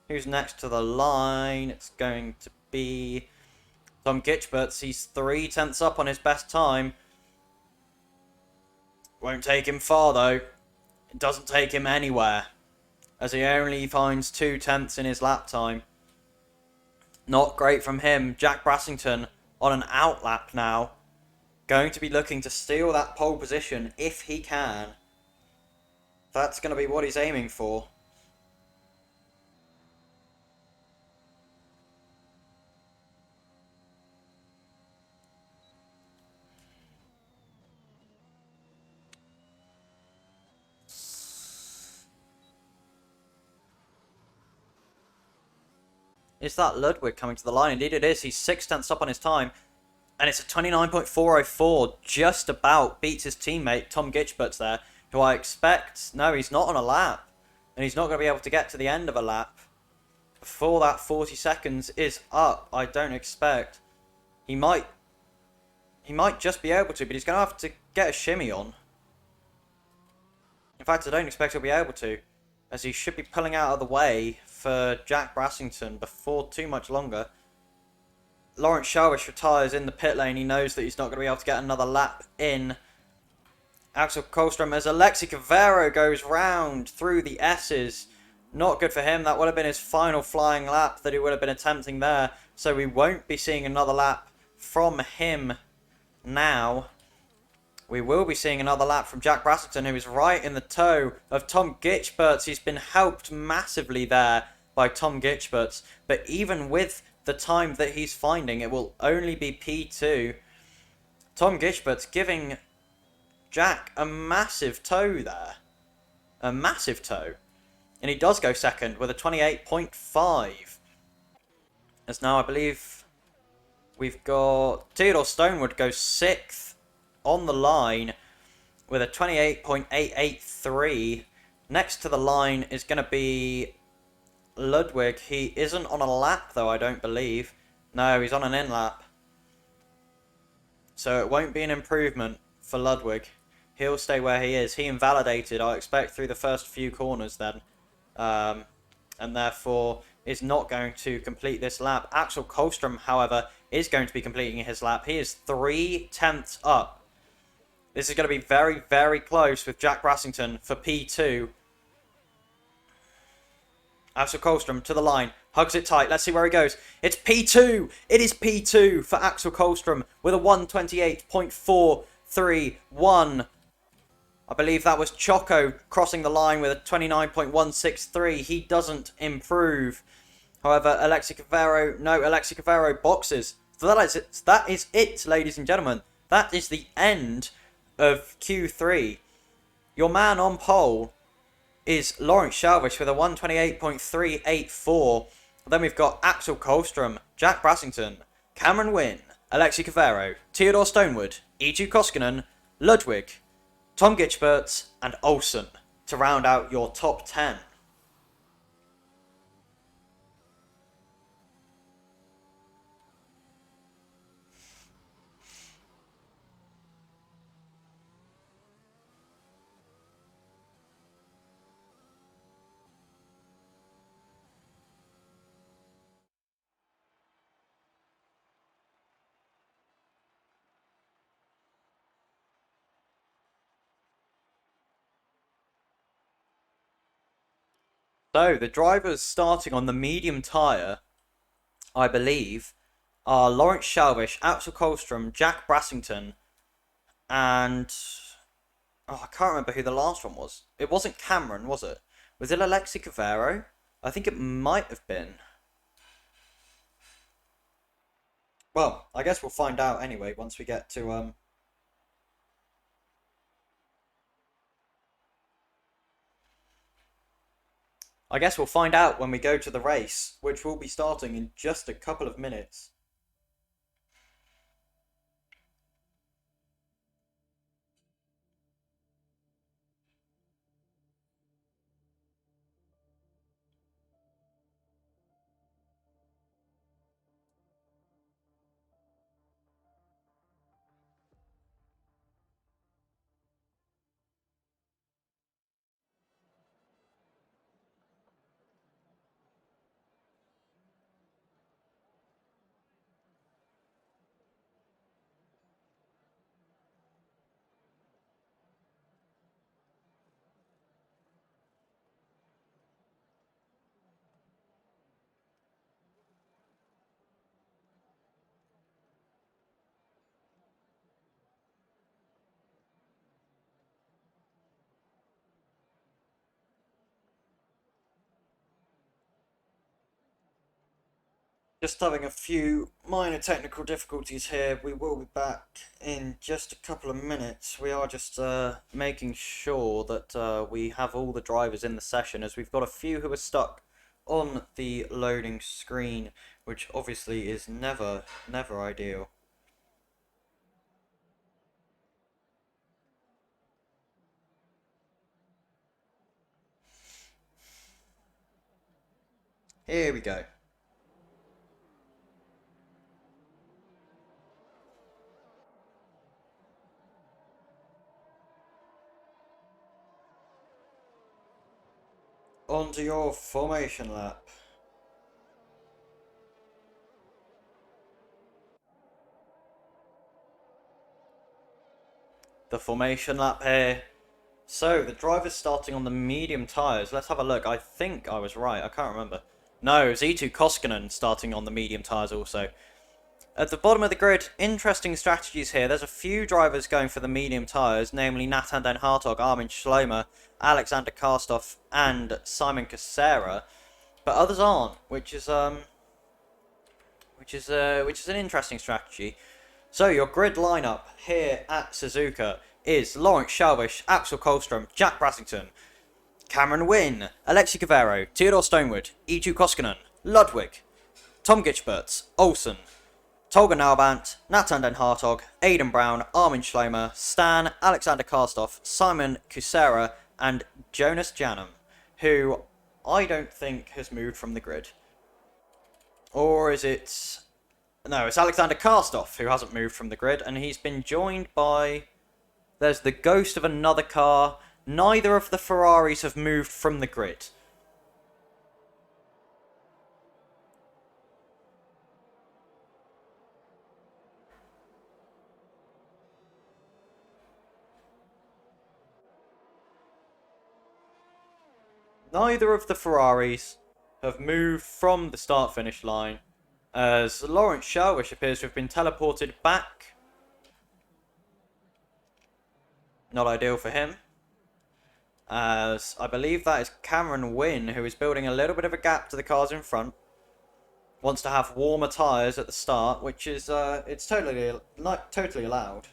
Who's next to the line? It's going to be Tom Gitchberts. He's 3/10 up on his best time. Won't take him far though. It doesn't take him anywhere, as he only finds 2/10 in his lap time. Not great from him. Jack Brassington on an outlap now. Going to be looking to steal that pole position if he can. That's going to be what he's aiming for. Is that Ludwig coming to the line? Indeed it is. He's 6/10 up on his time. And it's a 29.404. Just about beats his teammate, Tom Gitchberts there. Who I expect... No, he's not on a lap. And he's not going to be able to get to the end of a lap before that 40 seconds is up. I don't expect. He might just be able to, but he's going to have to get a shimmy on. In fact, I don't expect he'll be able to, as he should be pulling out of the way for Jack Brassington before too much longer. Lawrence Shalvish retires in the pit lane. He knows that he's not going to be able to get another lap in. Axel Kohlstrom as Alexi Cavero goes round through the S's. Not good for him. That would have been his final flying lap that he would have been attempting there. So we won't be seeing another lap from him now. We will be seeing another lap from Jack Brassington, who is right in the toe of Tom Gitchberts. He's been helped massively there by Tom Gitchberts. But even with the time that he's finding, it will only be P2. Tom Gitchberts giving Jack a massive toe there. A massive toe. And he does go second with a 28.5. As now I believe we've got Theodore Stonewood goes 6th on the line with a 28.883. Next to the line is going to be Ludwig. He isn't on a lap though, I don't believe. No, he's on an in-lap. So it won't be an improvement for Ludwig. He'll stay where he is. He invalidated, I expect, through the first few corners then. And therefore is not going to complete this lap. Axel Kohlstrom, however, is going to be completing his lap. He is 3/10 up. This is going to be very, very close with Jack Brassington for P2. Axel Kohlstrom to the line. Hugs it tight. Let's see where he goes. It's P2. It is P2 for Axel Kohlstrom with a 128.431. I believe that was Choco crossing the line with a 29.163. He doesn't improve. However, Alexi Cavero boxes. So that is it, ladies and gentlemen. That is the end of Q3. Your man on pole is Lawrence Shalvish with a 128.384. Then we've got Axel Kohlstrom, Jack Brassington, Cameron Wynn, Alexi Cavero, Theodore Stonewood, Eetu Koskinen, Ludwig, Tom Gitchberts, and Olsen to round out your top 10. So, the drivers starting on the medium tyre, I believe, are Lawrence Shalvish, Axel Kohlstrom, Jack Brassington, and... Oh, I can't remember who the last one was. It wasn't Cameron, was it? Was it Alexi Cavero? I think it might have been. Well, I guess we'll find out anyway once we get to... I guess we'll find out when we go to the race, which will be starting in just a couple of minutes. Just having a few minor technical difficulties here. We will be back in just a couple of minutes. We are just making sure that we have all the drivers in the session, as we've got a few who are stuck on the loading screen, which obviously is never ideal. Here we go. On to your formation lap. The formation lap here. So, the driver's starting on the medium tyres. Let's have a look. I think I was right. I can't remember. No, it was E2 Koskinen starting on the medium tyres also. At the bottom of the grid, interesting strategies here. There's a few drivers going for the medium tyres, namely Nathan Den Hartog, Armin Schlomer, Alexander Karstoff, and Simon Casera. But others aren't, which is an interesting strategy. So your grid lineup here at Suzuka is Lawrence Shalvish, Axel Kohlstrom, Jack Brassington, Cameron Wynne, Alexi Cavero, Theodore Stonewood, E2 Koskinen, Ludwig, Tom Gitchberts, Olsen, Tolga Naubant, Nathan Den Hartog, Aidan Brown, Armin Schlomer, Stan, Alexander Karstoff, Simon Kusera, and Jonas Janum, who I don't think has moved from the grid. Or is it... No, it's Alexander Karstoff who hasn't moved from the grid, and he's been joined by... There's the ghost of another car. Neither of the Ferraris have moved from the grid. Neither of the Ferraris have moved from the start-finish line, as Lawrence Shalvish appears to have been teleported back. Not ideal for him, as I believe that is Cameron Wynne, who is building a little bit of a gap to the cars in front. Wants to have warmer tyres at the start, which is it's totally allowed.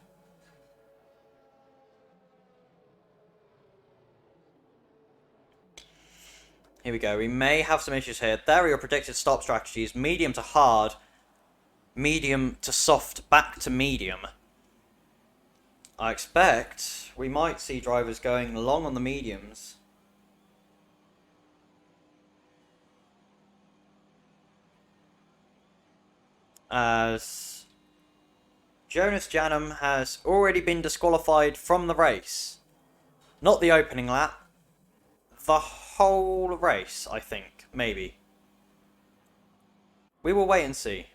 Here we go. We may have some issues here. There are your predicted stop strategies: medium to hard, medium to soft, back to medium. I expect we might see drivers going long on the mediums. As Jonas Janum has already been disqualified from the race. Not the opening lap. The whole race, I think. Maybe. We will wait and see.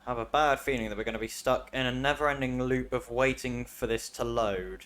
I have a bad feeling that we're going to be stuck in a never-ending loop of waiting for this to load.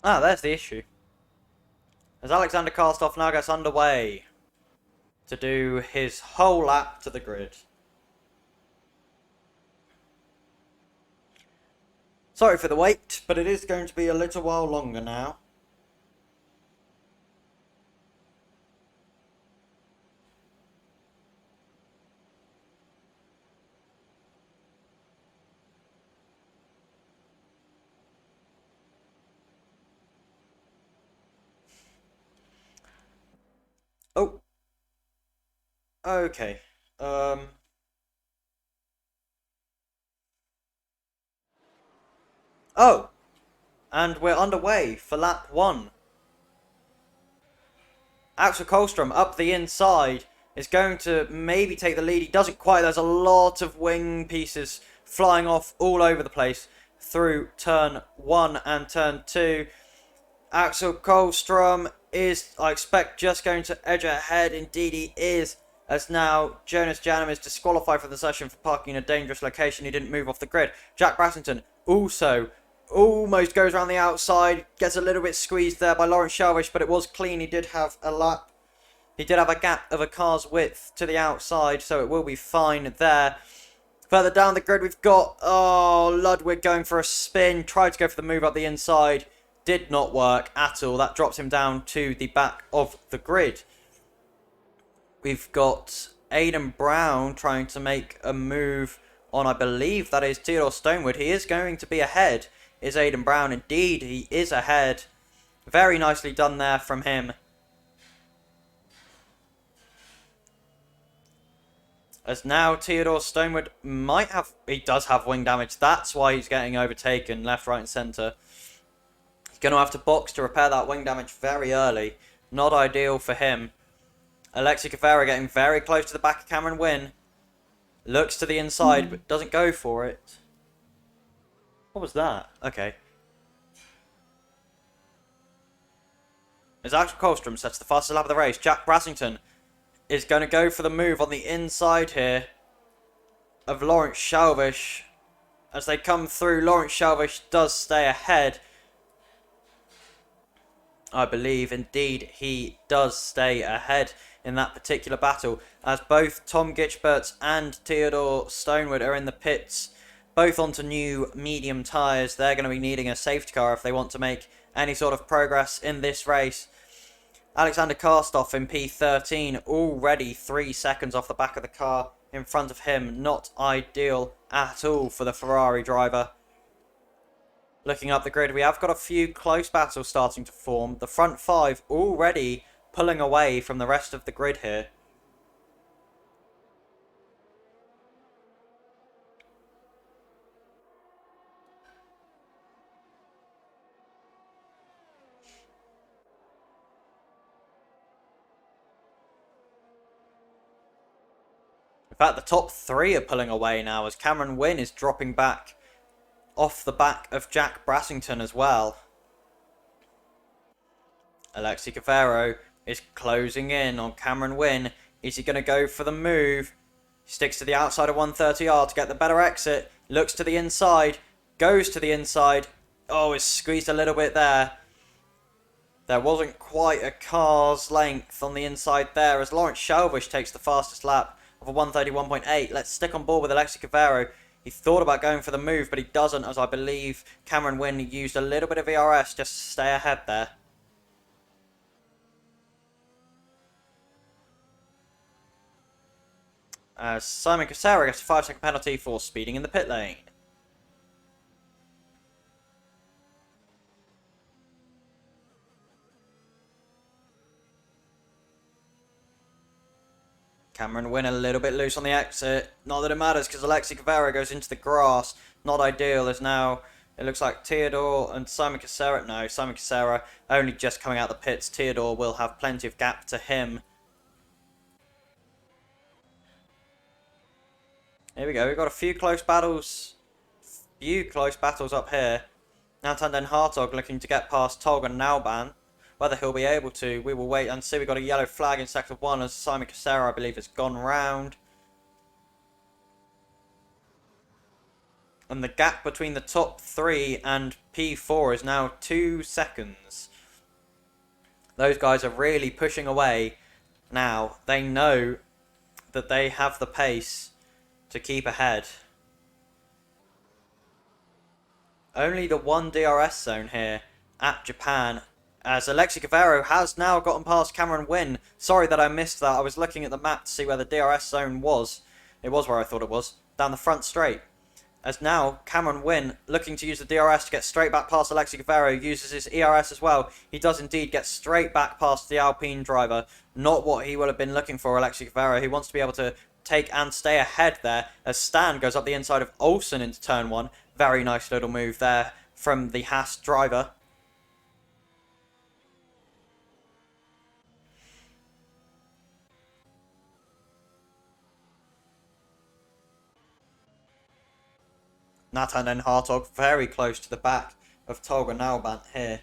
Ah, there's the issue. As Alexander Karstoff now gets underway to do his whole lap to the grid. Sorry for the wait, but it is going to be a little while longer now. Oh. Okay. Oh. And we're underway for lap 1. Axel Kohlstrom up the inside is going to maybe take the lead. He doesn't quite. There's a lot of wing pieces flying off all over the place through turn 1 and turn 2. Axel Kohlstrom is, I expect, just going to edge ahead. Indeed he is, as now Jonas Janum is disqualified from the session for parking in a dangerous location. He didn't move off the grid. Jack Brassington also almost goes around the outside, gets a little bit squeezed there by Lawrence Shelvish, but it was clean. He did have a lap. He did have a gap of a car's width to the outside, so it will be fine there. Further down the grid, we've got, Ludwig going for a spin. Tried to go for the move up the inside. Did not work at all. That drops him down to the back of the grid. We've got Aidan Brown trying to make a move on, I believe that is Theodore Stonewood. He is going to be ahead, is Aidan Brown. Indeed, he is ahead. Very nicely done there from him. As now Theodore Stonewood might have... He does have wing damage. That's why he's getting overtaken left, right and centre. He's going to have to box to repair that wing damage very early. Not ideal for him. Alexi Cavero getting very close to the back of Cameron Wynn. Looks to the inside but doesn't go for it. What was that? Okay. As Axel Kolstrom sets the fastest lap of the race, Jack Brassington is going to go for the move on the inside here of Lawrence Shelvish. As they come through, Lawrence Shelvish does stay ahead. I believe, indeed, he does stay ahead in that particular battle. As both Tom Gitchberts and Theodore Stonewood are in the pits, both onto new medium tyres. They're going to be needing a safety car if they want to make any sort of progress in this race. Alexander Karstoff in P13, already 3 seconds off the back of the car in front of him. Not ideal at all for the Ferrari driver. Looking up the grid, we have got a few close battles starting to form. The front 5 already pulling away from the rest of the grid here. In fact, the top 3 are pulling away now as Cameron Wynn is dropping back off the back of Jack Brassington as well. Alexi Cavero is closing in on Cameron Wynn. Is he going to go for the move? He sticks to the outside of 130R to get the better exit. Looks to the inside. Goes to the inside. Oh, it's squeezed a little bit there. There wasn't quite a car's length on the inside there as Lawrence Shelvish takes the fastest lap of a 131.8. Let's stick on board with Alexi Cavero. He thought about going for the move, but he doesn't, as I believe Cameron Wynn used a little bit of ERS just to stay ahead there. As Simon Casera gets a 5-second penalty for speeding in the pit lane. Cameron Wynn a little bit loose on the exit. Not that it matters because Alexi Cavero goes into the grass. Not ideal as now it looks like Theodore and Simon Casera. No, Simon Casera only just coming out the pits. Theodore will have plenty of gap to him. Here we go. We've got a few close battles. Up here. Now Tanden Hartog looking to get past Tolga Nauban. Whether he'll be able to, we will wait and see. We've got a yellow flag in sector 1 as Simon Casera, I believe, has gone round. And the gap between the top 3 and P4 is now 2 seconds. Those guys are really pushing away now. They know that they have the pace to keep ahead. Only the one DRS zone here at Japan, as Alexi Cavero has now gotten past Cameron Wynn. Sorry that I missed that. I was looking at the map to see where the DRS zone was. It was where I thought it was, down the front straight. As now Cameron Wynn looking to use the DRS to get straight back past Alexi Cavero, uses his ERS as well. He does indeed get straight back past the Alpine driver. Not what he would have been looking for, Alexi Cavero. He wants to be able to take and stay ahead there as Stan goes up the inside of Olsen into turn 1. Very nice little move there from the Haas driver. Nathan and Hartog very close to the back of Tolga Nauban here.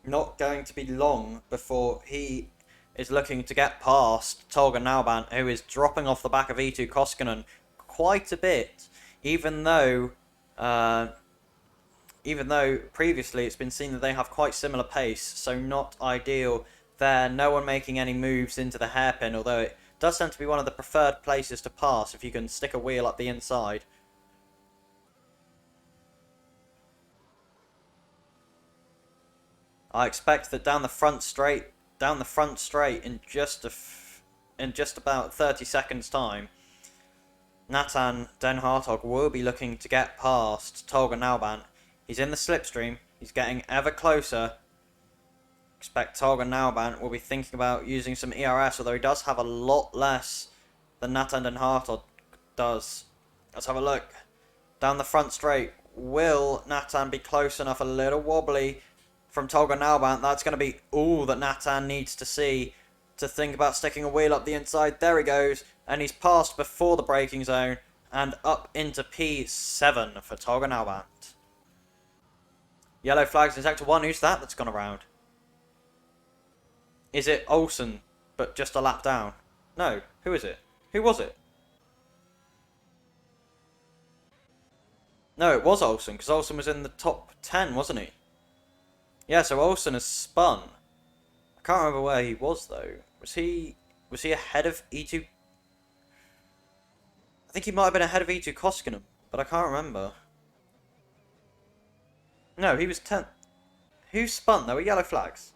not going to be long before he is looking to get past Tolga Nauban, who is dropping off the back of E2 Koskinen quite a bit, even though previously it's been seen that they have quite similar pace, so not ideal there. No one making any moves into the hairpin, although it does tend to be one of the preferred places to pass if you can stick a wheel up the inside. I expect that down the front straight in just about 30 seconds time, Nathan Den Hartog will be looking to get past Tolga Nauban. He's in the slipstream. He's getting ever closer. Expect Tolga Nauban will be thinking about using some ERS, although he does have a lot less than Nathan Den Hartog does. Let's have a look. Down the front straight. Will Nathan be close enough? A little wobbly from Tolga Nauban. That's going to be all that Nathan needs to see to think about sticking a wheel up the inside. There he goes. And he's passed before the braking zone and up into P7 for Tolga Nauban. Yellow flags in sector 1. Who's that that's gone around? Is it Olsen, but just a lap down? No. Who is it? Who was it? No, it was Olsen, because Olsen was in the top 10, wasn't he? Yeah, so Olsen has spun. I can't remember where he was, though. Was he ahead of E2? I think he might have been ahead of E2 Koskinen, but I can't remember. No, he was 10th. Who spun? There were yellow flags.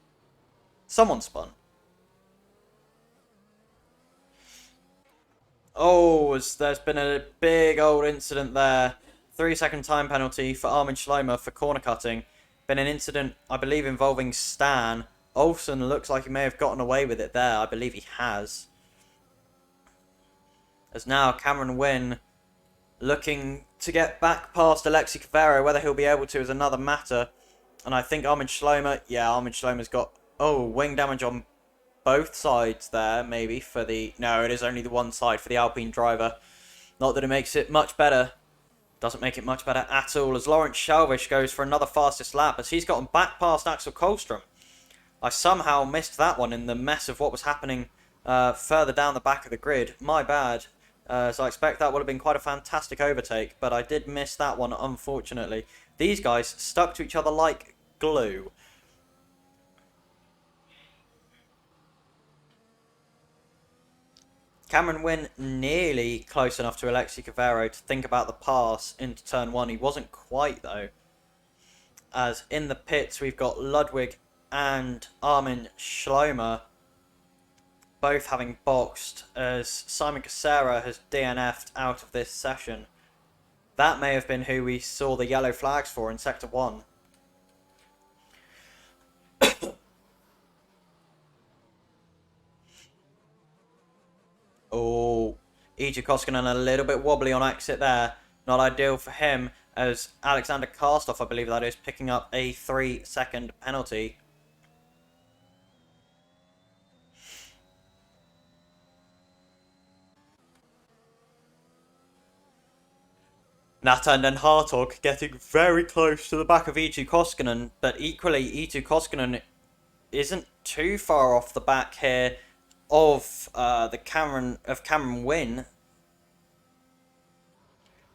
Someone spun. Oh, there's been a big old incident there. 3-second time penalty for Armin Schleimer for corner cutting. Been an incident, I believe, involving Stan. Olsen looks like he may have gotten away with it there. I believe he has. As now Cameron Wynne looking to get back past Alexi Cavero. Whether he'll be able to is another matter. And I think Armin Schleimer... Yeah, Armin Schleimer's got... Oh, wing damage on both sides there, maybe, for the... No, it is only the one side for the Alpine driver. Not that it makes it much better. Doesn't make it much better at all, as Lawrence Shalvish goes for another fastest lap, as he's gotten back past Axel Kohlstrom. I somehow missed that one in the mess of what was happening further down the back of the grid. My bad. So I expect that would have been quite a fantastic overtake, but I did miss that one, unfortunately. These guys stuck to each other like glue. Cameron Wynne nearly close enough to Alexi Cavero to think about the pass into turn 1. He wasn't quite, though. As in the pits, we've got Ludwig and Armin Schleimer both having boxed, as Simon Casera has DNF'd out of this session. That may have been who we saw the yellow flags for in Sector 1. Oh, E2 Koskinen a little bit wobbly on exit there. Not ideal for him, as Alexander Karstoff, I believe that is, picking up a 3-second penalty. Nathan Den Hartog getting very close to the back of E2 Koskinen, but equally E2 Koskinen isn't too far off the back here of Cameron Wynne.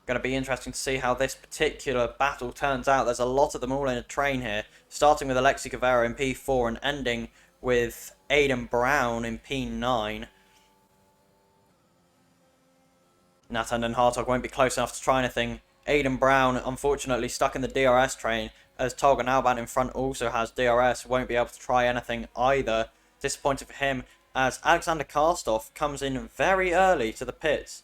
Going to be interesting to see how this particular battle turns out. There's a lot of them all in a train here, starting with Alexi Cavero in P4 and ending with Aidan Brown in P9. Nathan Den Hartog won't be close enough to try anything. Aidan Brown, unfortunately, stuck in the DRS train, as Tolga Nauban in front also has DRS, won't be able to try anything either. Disappointed for him, as Alexander Karstoff comes in very early to the pits.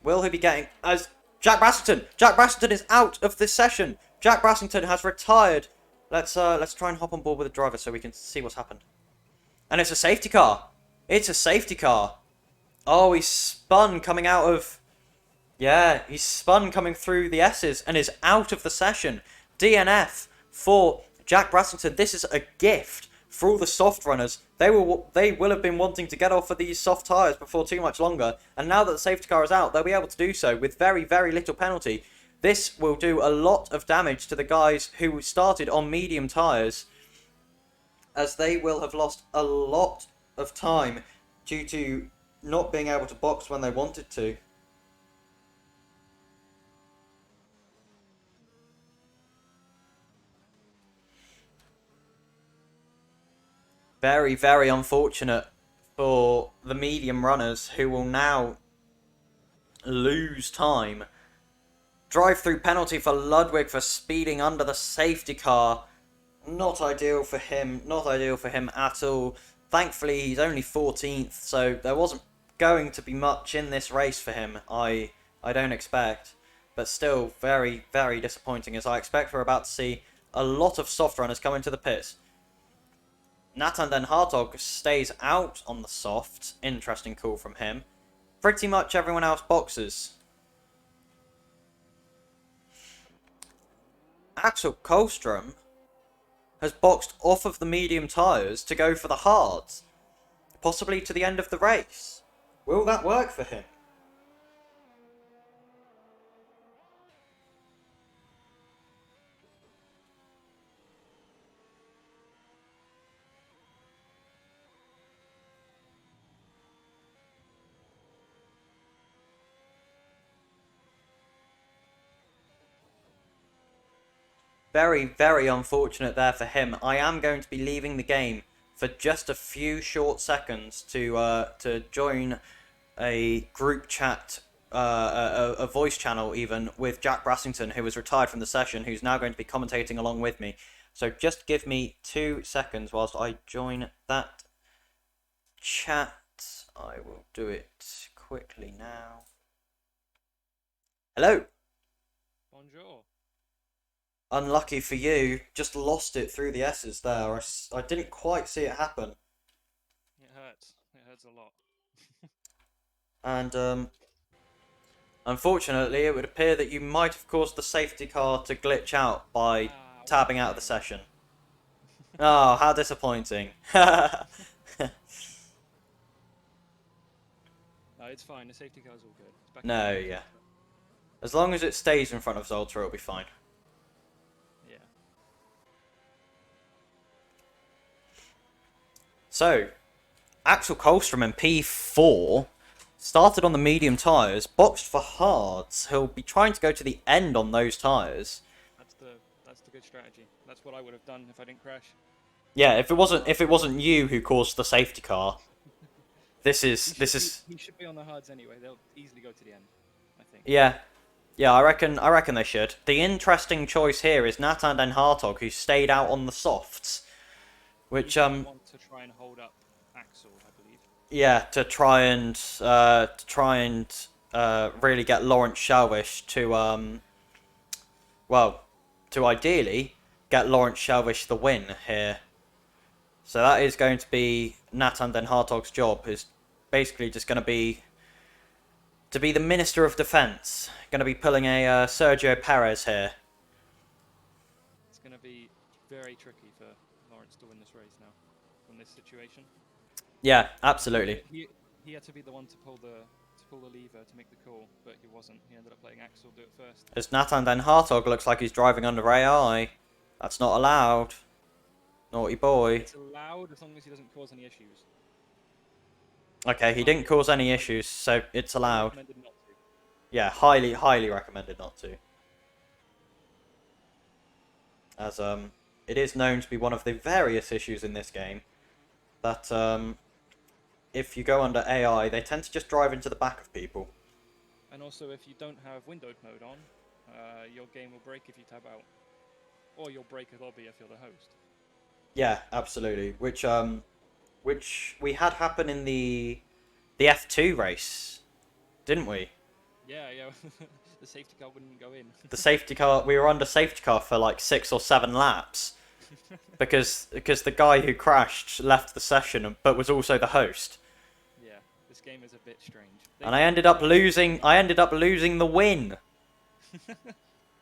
Will he be getting... As Jack Brassington! Jack Brassington is out of this session! Jack Brassington has retired! Let's try and hop on board with the driver so we can see what's happened. And it's a safety car! It's a safety car! Oh, he's spun coming out of... Yeah, he's spun coming through the S's and is out of the session. DNF for Jack Brassington. This is a gift for all the soft runners. They will have been wanting to get off of these soft tyres before too much longer. And now that the safety car is out, they'll be able to do so with very, very little penalty. This will do a lot of damage to the guys who started on medium tyres. as they will have lost a lot of time due to not being able to box when they wanted to. Very, very unfortunate for the medium runners who will now lose time. Drive-through penalty for Ludwig for speeding under the safety car. Not ideal for him. Not ideal for him at all. Thankfully, he's only 14th, so there wasn't going to be much in this race for him. I don't expect. But still, very, very disappointing, as I expect we're about to see a lot of soft runners come into the pits. Nathan Den Hartog stays out on the soft. Interesting call from him. Pretty much everyone else boxes. Axel Kohlstrom has boxed off of the medium tyres to go for the hards, possibly to the end of the race. Will that work for him? Very, very unfortunate there for him. I am going to be leaving the game for just a few short seconds to join a group chat, a voice channel even, with Jack Brassington, who was retired from the session, who's now going to be commentating along with me. So just give me 2 seconds whilst I join that chat. I will do it quickly now. Hello. Bonjour. Unlucky for you, just lost it through the S's there. I didn't quite see it happen. It hurts. It hurts a lot. And, unfortunately, it would appear that you might have caused the safety car to glitch out by tabbing out of the session. Oh, how disappointing. No, it's fine. The safety car's all good. It's back No, yeah. As long as it stays in front of Zoltar, it'll be fine. Yeah. So, Axel Kohlstrom in P4 started on the medium tyres, boxed for hards. He'll be trying to go to the end on those tyres. That's the good strategy. That's what I would have done if I didn't crash. Yeah, if it wasn't you who caused the safety car, He should be on the hards anyway. They'll easily go to the end, I think. Yeah. Yeah, I reckon they should. The interesting choice here is Nathan Den Hartog, who stayed out on the softs. Which want to try and hold up Axel, I believe. Yeah, to try and really get Lawrence Shalvish to to ideally get Lawrence Shalvish the win here. So that is going to be Nathan Den Hartog's job, is basically just going to be the Minister of Defence. Going to be pulling a Sergio Perez here. It's going to be very tricky for Lawrence to win this race now, from this situation. Yeah, absolutely. He had to be the one to pull the lever to make the call, but he wasn't. He ended up letting Axel do it first. As Nathan Den Hartog looks like he's driving under AI. That's not allowed. Naughty boy. It's allowed as long as he doesn't cause any issues. Okay, he didn't cause any issues, so it's allowed. Recommended not to. Yeah, highly recommended not to. As it is known to be one of the various issues in this game that if you go under AI, they tend to just drive into the back of people. And also, if you don't have windowed mode on, your game will break if you tab out, or you'll break a lobby if you're the host. Yeah, absolutely. Which we had happen in the F2 race, didn't we? Yeah. The safety car wouldn't go in. The safety car, we were under safety car for like 6 or 7 laps because the guy who crashed left the session but was also the host. Yeah, this game is a bit strange. And I ended up losing the win.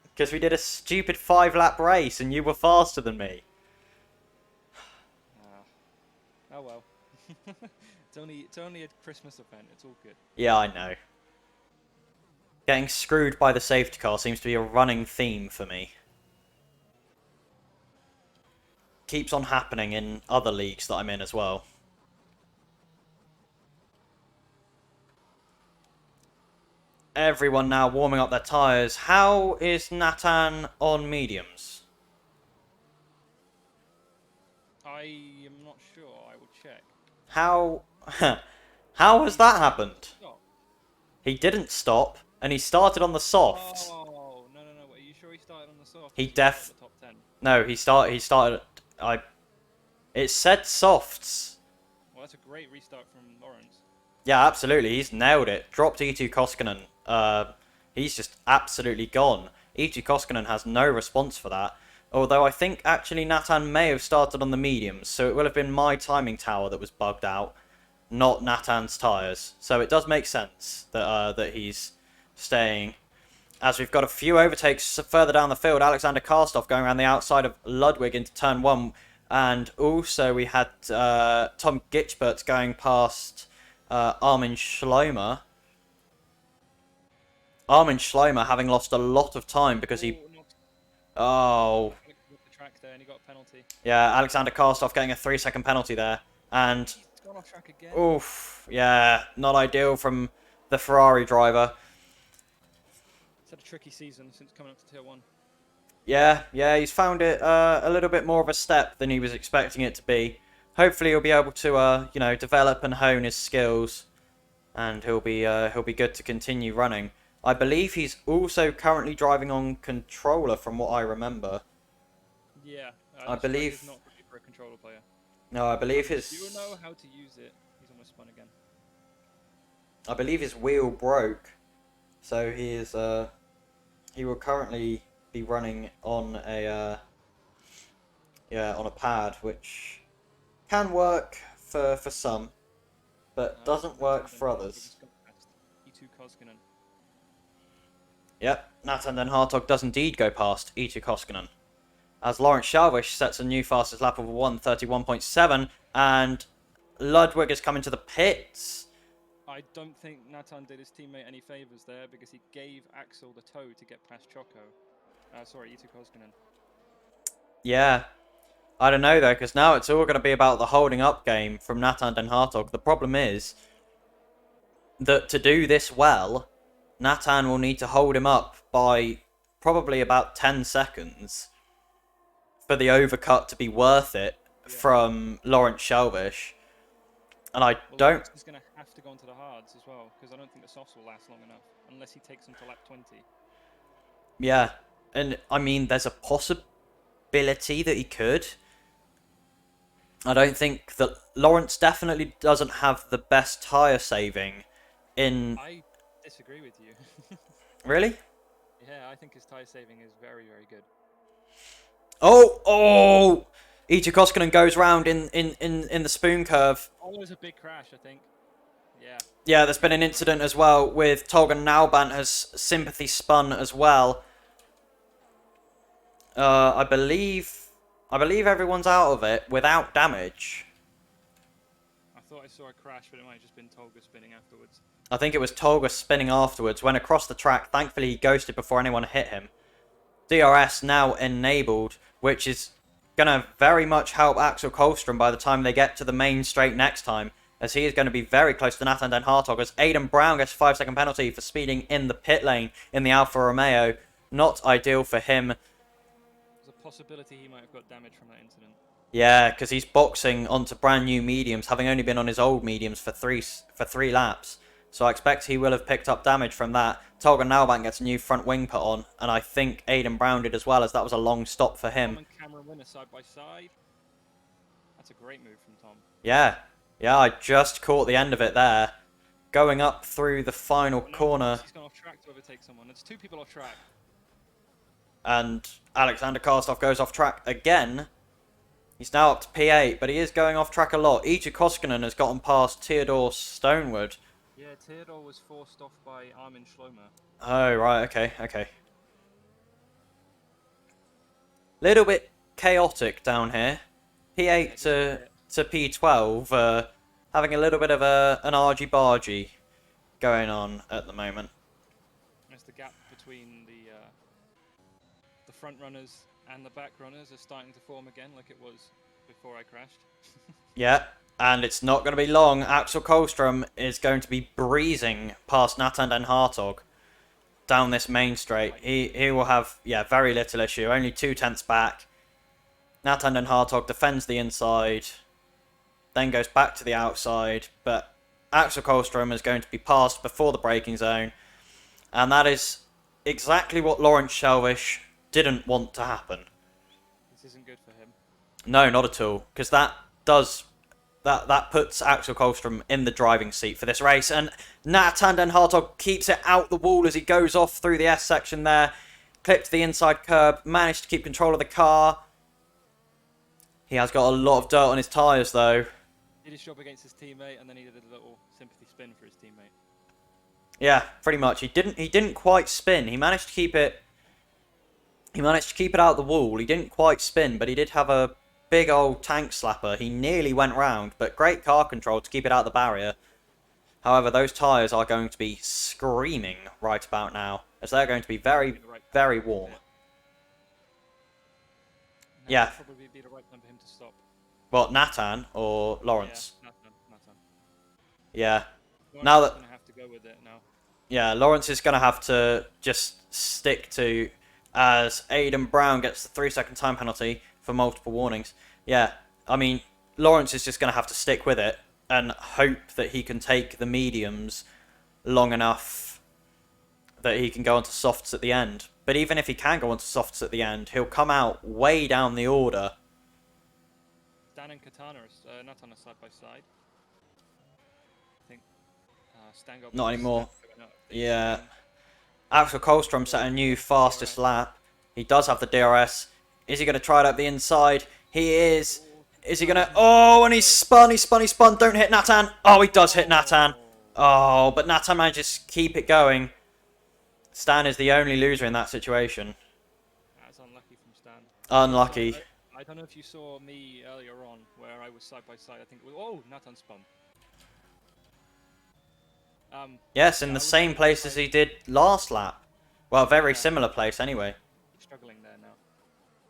Because we did a stupid 5-lap race and you were faster than me. Oh well. It's only a Christmas event. It's all good. Yeah, I know. Getting screwed by the safety car seems to be a running theme for me. keeps on happening in other leagues that I'm in as well. Everyone now warming up their tyres. How is Nathan on mediums? I am not sure. I will check. How how has that happened? Stop. He didn't stop, and he started on the softs. Oh, no, no, no. Are you sure he started on the soft? He He's not def the top 10. No, he started. It said softs. Well, that's a great restart from Lawrence. Yeah, absolutely. He's nailed it. Dropped E2 Koskinen. He's just absolutely gone. E2 Koskinen has no response for that. Although I think actually Nathan may have started on the mediums, so it will have been my timing tower that was bugged out, not Nathan's tyres. So it does make sense that that he's staying. As we've got a few overtakes further down the field, Alexander Karstoff going around the outside of Ludwig into turn 1. And also we had Tom Gitchbert going past Armin Schleimer. Armin Schleimer having lost a lot of time because he... Oh. The track there and he got a penalty. Yeah, Alexander Karstoff getting a 3-second penalty there. And... He's gone off track again. Oof. Yeah, not ideal from the Ferrari driver. He's had a tricky season since coming up to Tier 1. Yeah, he's found it a little bit more of a step than he was expecting it to be. Hopefully he'll be able to, you know, develop and hone his skills, and he'll be good to continue running. I believe he's also currently driving on controller, from what I remember. Yeah, I believe. He's not really for a controller player. No, I believe If you know how to use it, he's almost spun again. I believe his wheel broke, so he is. He will currently be running on a on a pad, which can work for some, but doesn't work for others. E2 Koskinen. Yep, Nathan Den Hartog does indeed go past E2 Koskinen, as Lawrence Schalvish sets a new fastest lap of 1:31.7, and Ludwig is coming to the pits. I don't think Nathan did his teammate any favours there because he gave Axel the toe to get past Choco. Sorry, E2 Koskinen. Yeah. I don't know though, because now it's all going to be about the holding up game from Nathan Den Hartog. The problem is that to do this well, Nathan will need to hold him up by probably about 10 seconds for the overcut to be worth it from Lawrence Schalvish. And I don't... He's going to have to go into the hards as well, because I don't think the softs will last long enough, unless he takes them to lap 20. Yeah, and I mean, there's a possibility that he could. I don't think that... Lawrence definitely doesn't have the best tyre saving in... I disagree with you. Really? Yeah, I think his tyre saving is very, very good. Oh! E2 Koskinen goes round in the spoon curve. Oh, it was a big crash, I think. Yeah. Yeah, there's been an incident as well with Tolga Naubant has sympathy spun as well. I believe everyone's out of it without damage. I thought I saw a crash, but it might have just been Tolga spinning afterwards. I think it was Tolga spinning afterwards. Went across the track. Thankfully, he ghosted before anyone hit him. DRS now enabled, which is going to very much help Axel Kolstrom by the time they get to the main straight next time, as he is going to be very close to Nathan Den Hartog, as Aidan Brown gets a 5-second penalty for speeding in the pit lane in the Alfa Romeo. Not ideal for him. There's a possibility he might have got damage from that incident. Yeah, because he's boxing onto brand new mediums, having only been on his old mediums for three laps. So I expect he will have picked up damage from that. Tolga Naubant gets a new front wing put on, and I think Aidan Brown did as well, as that was a long stop for him. Tom and Cameron Winner side by side. That's a great move from Tom. Yeah, I just caught the end of it there. Going up through the final corner. He's gone off track to overtake someone. There's two people off track. And Alexander Karstoff goes off track again. He's now up to P8, but he is going off track a lot. E2 Koskinen has gotten past Theodore Stonewood. Yeah, Theodore was forced off by Armin Schleimer. Oh, right, okay. Little bit chaotic down here. P8 to P12, having a little bit of an argy-bargy going on at the moment. As the gap between the front runners and the back runners is starting to form again, like it was before I crashed. Yeah, and it's not going to be long. Axel Kolstrom is going to be breezing past Nathan Den Hartog down this main straight. He will have, yeah, very little issue. Only 2/10 back. Nathan Den Hartog defends the inside, then goes back to the outside, but Axel Kolstrom is going to be passed before the braking zone, and that is exactly what Lawrence Shelvish didn't want to happen. This isn't good for him. No, not at all, because that puts Axel Kolstrom in the driving seat for this race, and Nathan Den Hartog keeps it out the wall as he goes off through the S section there, clipped the inside curb, managed to keep control of the car. He has got a lot of dirt on his tyres though. Did his job against his teammate, and then he did a little sympathy spin for his teammate. Yeah, pretty much. He didn't quite spin. He managed to keep it. He managed to keep it out the wall. He didn't quite spin, but he did have a big old tank slapper. He nearly went round, but great car control to keep it out the barrier. However, those tyres are going to be screaming right about now, as they're going to be very, very warm. Yeah. That'd probably be the right time for him to stop. What, Nathan or Lawrence? Yeah, Nathan. Yeah. Lawrence Now is that. gonna have to go with it now. Yeah, Lawrence is going to have to just stick to, as Aidan Brown gets the 3-second time penalty for multiple warnings. Yeah, I mean, Lawrence is just going to have to stick with it and hope that he can take the mediums long enough that he can go onto softs at the end. But even if he can go onto softs at the end, he'll come out way down the order. Stan and Katana are not on a side by side. I think Stan got Not anymore. going up. Yeah. Axel Kolstrom set a new fastest lap. He does have the DRS. Is he going to try it up the inside? He is. Is he going to... Oh, and he spun. Don't hit Nathan. Oh, he does hit Nathan. Oh, but Nathan manages to keep it going. Stan is the only loser in that situation. That's unlucky from Stan. Unlucky. I don't know if you saw me earlier on where I was side by side. I think it was... Oh, Nathan spun. Yes, in the same place as he did last lap. Well, very similar place anyway. Struggling there now.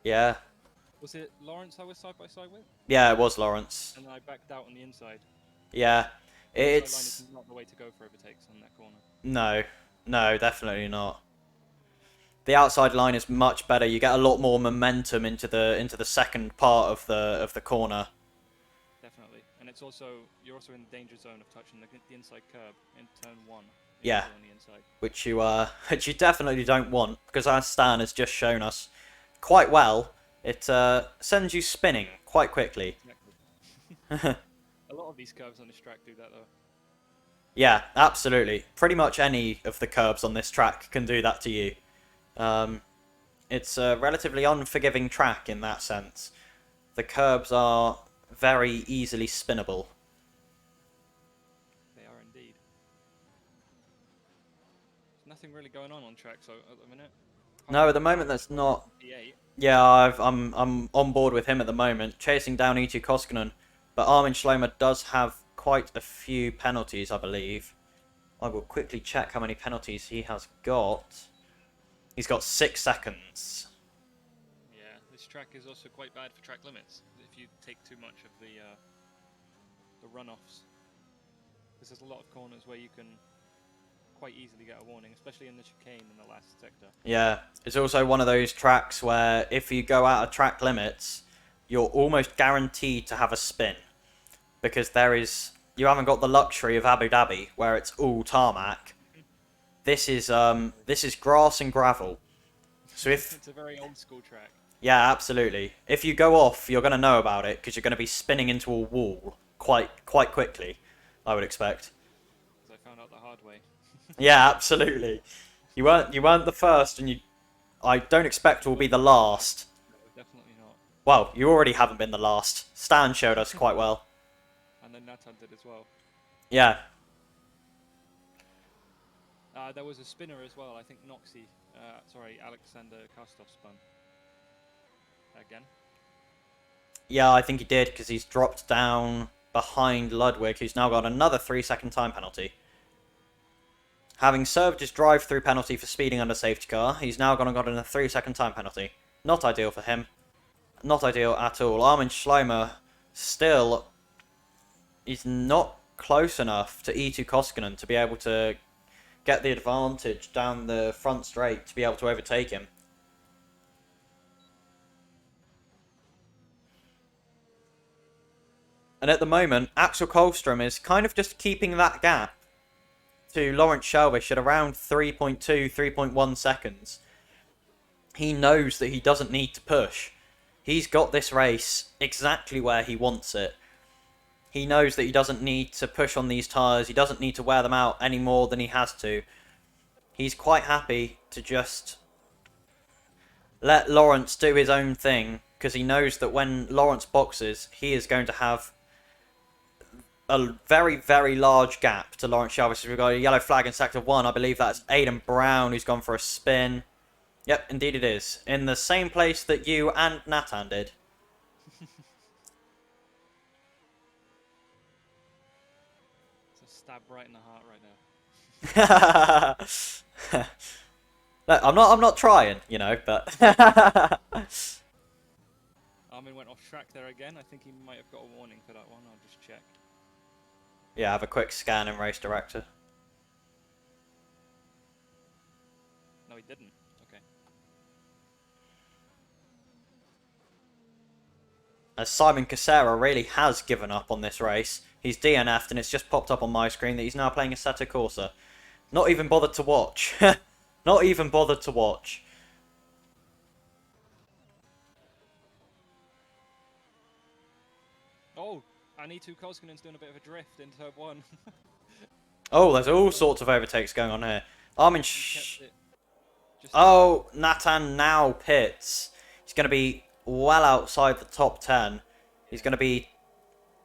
Yeah. Was it Lawrence I was side by side with? Yeah, it was Lawrence. And then I backed out on the inside. Yeah. The It's... inside line is not the way to go for overtakes on that corner. No, definitely not. The outside line is much better. You get a lot more momentum into the second part of the corner. Definitely, and it's also you're also in the danger zone of touching the inside curb in turn 1. Yeah. On the inside. Which you definitely don't want, because as Stan has just shown us quite well, it sends you spinning quite quickly. Exactly. A lot of these curves on this track do that though. Yeah, absolutely. Pretty much any of the curbs on this track can do that to you. It's a relatively unforgiving track in that sense. The curbs are very easily spinnable. They are indeed. There's nothing really going on track, so at the minute. No, at the moment there's not. P8. Yeah, I'm on board with him at the moment, chasing down E2 Koskinen, but Armin Schlomer does have quite a few penalties, I believe. I will quickly check how many penalties he has got. He's got 6 seconds. Yeah, this track is also quite bad for track limits if you take too much of the runoffs. Because there's a lot of corners where you can quite easily get a warning, especially in the chicane in the last sector. Yeah, it's also one of those tracks where if you go out of track limits, you're almost guaranteed to have a spin. Because you haven't got the luxury of Abu Dhabi, where it's all tarmac. This is grass and gravel. So if it's a very old school track. Yeah, absolutely. If you go off, you're going to know about it because you're going to be spinning into a wall quite quickly, I would expect. Because I found out the hard way. Yeah, absolutely. You weren't the first, and I don't expect will be the last. No, definitely not. Well, you already haven't been the last. Stan showed us quite well. And then Nathan did as well. Yeah. There was a spinner as well. I think Alexander Kastov spun. Again. Yeah, I think he did, because he's dropped down behind Ludwig, who's now got another 3-second time penalty. Having served his drive-through penalty for speeding under safety car, he's now got a 3-second time penalty. Not ideal for him. Not ideal at all. Armin Schleimer still is not close enough to E2 Koskinen to be able to get the advantage down the front straight to be able to overtake him. And at the moment, Axel Kolstrom is kind of just keeping that gap to Lawrence Shelvish at around 3.2, 3.1 seconds. He knows that he doesn't need to push. He's got this race exactly where he wants it. He knows that he doesn't need to push on these tyres. He doesn't need to wear them out any more than he has to. He's quite happy to just let Lawrence do his own thing, because he knows that when Lawrence boxes, he is going to have a very, very large gap to Lawrence Shelvish. We've got a yellow flag in sector 1. I believe that's Aidan Brown who's gone for a spin. Yep, indeed it is. In the same place that you and Nathan did. It's a stab right in the heart right now. Look, I'm not trying, you know, but Armin went off track there again. I think he might have got a warning for that one. I'll just check. yeah, have a quick scan in Race Director. No, he didn't. Okay. As Simon Casera really has given up on this race. He's DNF'd and it's just popped up on my screen that he's now playing Assetto Corsa. Not even bothered to watch. Not even bothered to watch. Oh, and E2 Koskinen's doing a bit of a drift in Turb 1. Oh, there's all sorts of overtakes going on here. Armin Oh, Nathan now pits. He's going to be well outside the top 10. He's going to be...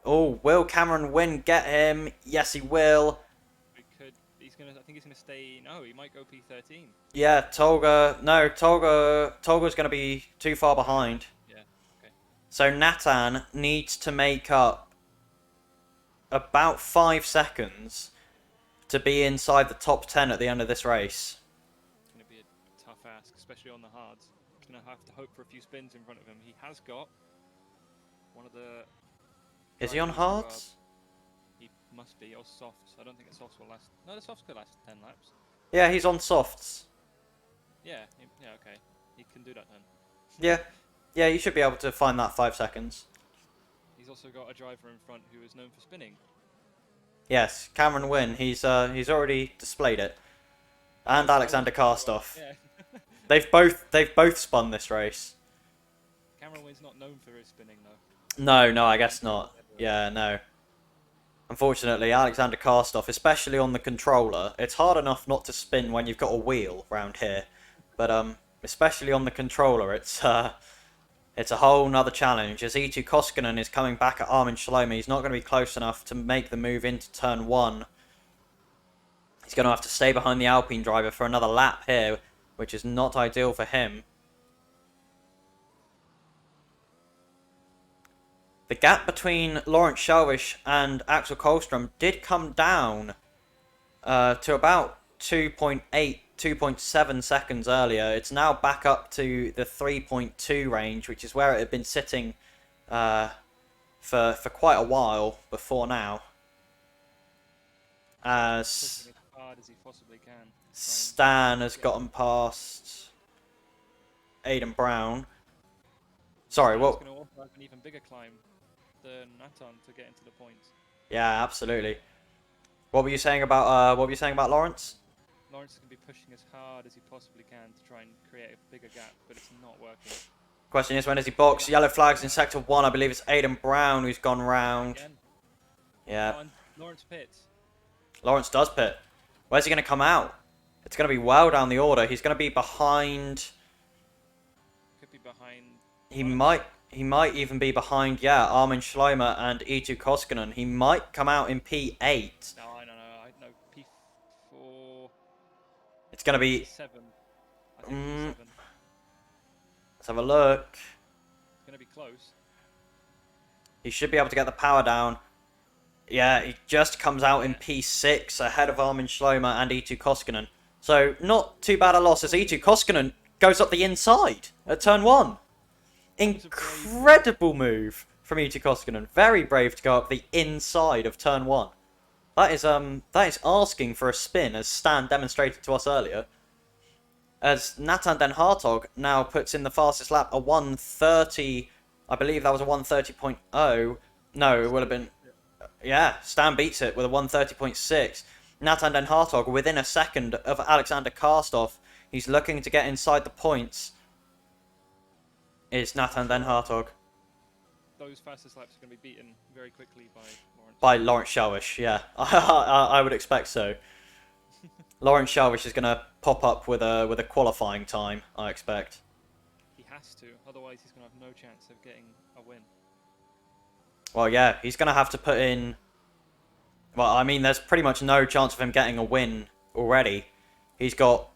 Oh, will Cameron Wynn get him? Yes, he will. I think he's gonna stay. No, he might go P13. Yeah, Tolga. No, Tolga's going to be too far behind. Yeah. Okay. So Nathan needs to make up about 5 seconds to be inside the top 10 at the end of this race. It's gonna be a tough ask, especially on the hards. He's gonna have to hope for a few spins in front of him. He has got one of the. Is he on hards? He must be, or softs. I don't think the softs will last. No, the softs could last 10 laps. Yeah, he's on softs. Yeah, yeah, okay. He can do that then. Yeah. Yeah, you should be able to find that 5 seconds. He's also got a driver in front who is known for spinning. Yes, Cameron Wynn. He's already displayed it. And Alexander Karstoff. Yeah. They've both spun this race. Cameron Wynn's not known for his spinning though. No, I guess not. Yeah, no. Unfortunately, Alexander Karstoff, especially on the controller, it's hard enough not to spin when you've got a wheel round here. But especially on the controller, it's a whole nother challenge. As E2 Koskinen is coming back at Armin Schleimer, he's not going to be close enough to make the move into turn 1. He's going to have to stay behind the Alpine driver for another lap here, which is not ideal for him. The gap between Lawrence Shelvish and Axel Kolstrom did come down to about 2.8, 2.7 seconds earlier. It's now back up to the 3.2 range, which is where it had been sitting for quite a while before now. As Pushing as hard as he possibly can. Stan has gotten past Aidan Brown. Sorry, what? He's going to also have an even bigger climb than Nathan to get into the points. Yeah, absolutely. What were you saying about Lawrence? Lawrence is going to be pushing as hard as he possibly can to try and create a bigger gap, but it's not working. Question is, when does he box? Yellow flags in sector 1. I believe it's Aidan Brown who's gone round. Again. Yeah. Oh, and Lawrence pits. Lawrence does pit. Where's he going to come out? It's going to be well down the order. He's going to be behind. Could be behind. He might even be behind, yeah, Armin Schleimer and E2 Koskinen. He might come out in P8. No, no, P4. It's going to be... P7. I think P7. Let's have a look. It's going to be close. He should be able to get the power down. Yeah, he just comes out in P6 ahead of Armin Schleimer and E2 Koskinen. So, not too bad a loss as E2 Koskinen goes up the inside at turn 1. was a brave Incredible move from E2 Koskinen. Very brave to go up the inside of turn 1. That is asking for a spin, as Stan demonstrated to us earlier. As Nathan Den Hartog now puts in the fastest lap, a 1:30. I believe that was a 1:30.0. No, it would have been. Yeah, Stan beats it with a 1:30.6. Nathan Den Hartog within a second of Alexander Karstoff. He's looking to get inside the points. Is Nathan Den Hartog. Those fastest laps are going to be beaten very quickly by Lawrence. By Lawrence Shalvish, yeah. I would expect so. Lawrence Shalvish is going to pop up with a qualifying time, I expect. He has to, otherwise he's going to have no chance of getting a win. Well, yeah, he's going to have to put in... Well, I mean, there's pretty much no chance of him getting a win already. He's got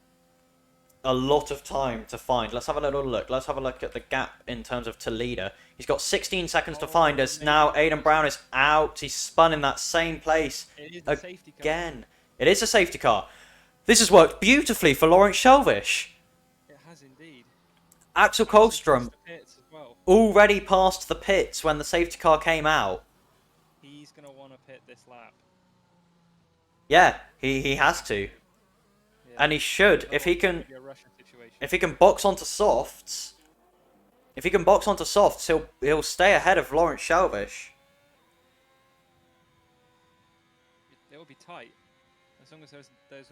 a lot of time to find. Let's have a little look. Let's have a look at the gap in terms of to leader. He's got 16 seconds to find as now Aidan Brown is out. He's spun in that same place It is the safety car. again. It is a safety car. This has worked beautifully for Lawrence Shalvish. It has indeed. Axel Kolstrom The pits as well. already passed the pits when the safety car came out. He's going to want to pit this lap. Yeah, he has to. Yeah. And he should. If he Otherwise, can it's gonna be a Russian situation. if he can box onto softs, he'll stay ahead of Lawrence Shalvish. It'll be tight. As long as there's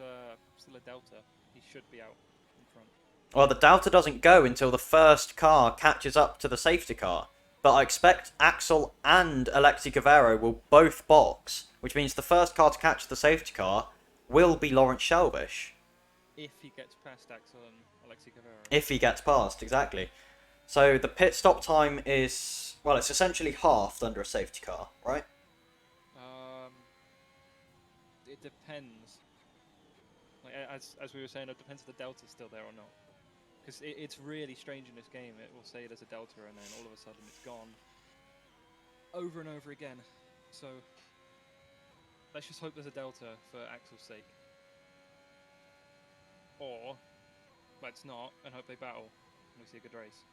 still a delta, he should be out in front. Well, the Delta doesn't go until the first car catches up to the safety car. But I expect Axel and Alexi Cavero will both box, which means the first car to catch the safety car will be Lawrence Shalvish. If he gets past Axel and Alexi Cavero. If he gets past, exactly. So the pit stop time is, well, it's essentially halved under a safety car, right? It depends. Like, as we were saying, it depends if the delta's still there or not. Because it's really strange in this game. It will say there's a delta and then all of a sudden it's gone. Over and over again. So let's just hope there's a delta for Axel's sake. Or let's not and hope they battle and we see a good race.